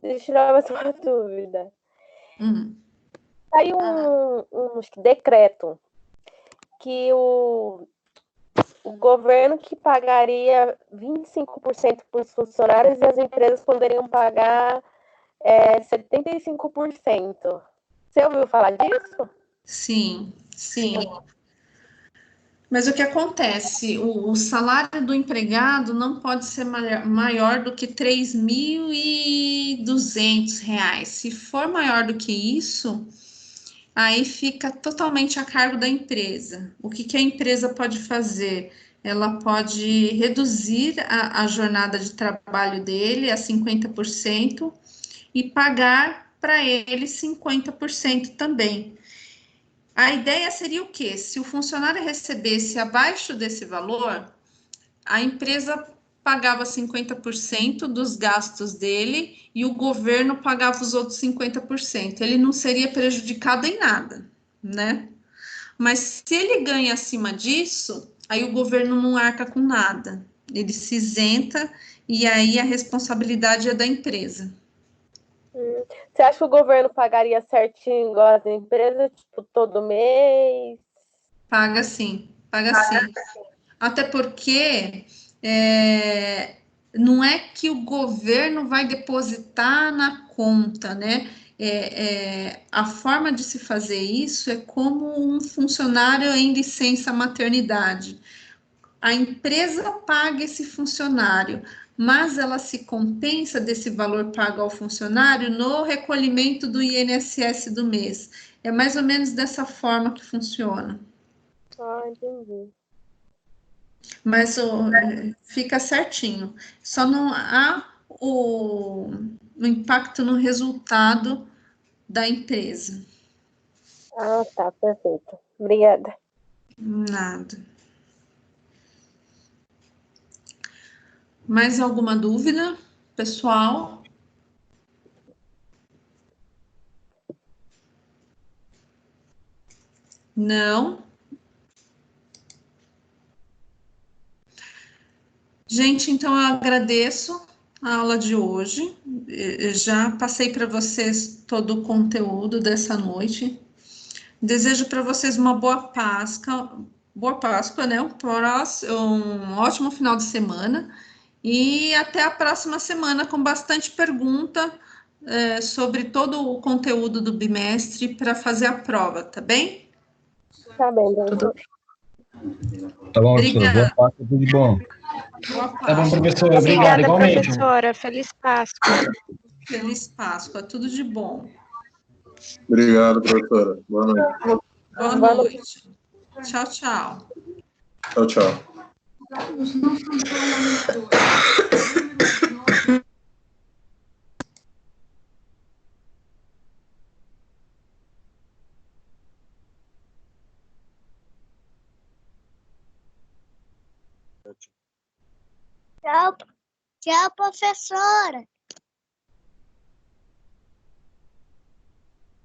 Speaker 8: Deixa eu tirar mais uma dúvida. Saiu um decreto que o governo que pagaria 25% para os funcionários e as empresas poderiam pagar 75%. Você ouviu falar disso?
Speaker 1: Sim, sim. Mas o que acontece? O salário do empregado não pode ser maior do que R$ 3.200. Se for maior do que isso, aí fica totalmente a cargo da empresa. O que a empresa pode fazer? Ela pode reduzir a jornada de trabalho dele a 50% e pagar para ele 50% também. A ideia seria o quê? Se o funcionário recebesse abaixo desse valor, a empresa pagava 50% dos gastos dele e o governo pagava os outros 50%. Ele não seria prejudicado em nada, né? Mas se ele ganha acima disso, aí o governo não arca com nada. Ele se isenta e aí a responsabilidade é da empresa.
Speaker 8: Você acha que o governo pagaria certinho igual as empresas, tipo, todo mês?
Speaker 1: Paga sim, paga sim. Até porque não é que o governo vai depositar na conta, né? A forma de se fazer isso é como um funcionário em licença maternidade. A empresa paga esse funcionário, mas ela se compensa desse valor pago ao funcionário no recolhimento do INSS do mês. É mais ou menos dessa forma que funciona.
Speaker 8: Ah, entendi.
Speaker 1: Mas fica certinho. Só não há o impacto no resultado da empresa.
Speaker 8: Ah, tá, perfeito. Obrigada.
Speaker 1: Nada. Mais alguma dúvida, pessoal? Não? Gente, então eu agradeço a aula de hoje. Já passei para vocês todo o conteúdo dessa noite. Desejo para vocês uma boa Páscoa, né? Um ótimo final de semana e até a próxima semana com bastante pergunta sobre todo o conteúdo do bimestre para fazer a prova, tá bem?
Speaker 8: Tá bem,
Speaker 7: Tudo
Speaker 8: bem.
Speaker 4: Tá bom, professor.
Speaker 1: Obrigada.
Speaker 4: Boa Páscoa, tudo de bom.
Speaker 1: Boa
Speaker 9: Tá bom,
Speaker 1: Páscoa.
Speaker 9: professora. Obrigado,
Speaker 7: Obrigada,
Speaker 9: igualmente.
Speaker 7: professora. Feliz Páscoa.
Speaker 1: Feliz Páscoa. Tudo de bom.
Speaker 2: Obrigado, professora. Boa noite.
Speaker 1: Boa noite. Tchau, tchau.
Speaker 2: Tchau, tchau.
Speaker 10: Tchau, tchau, professora.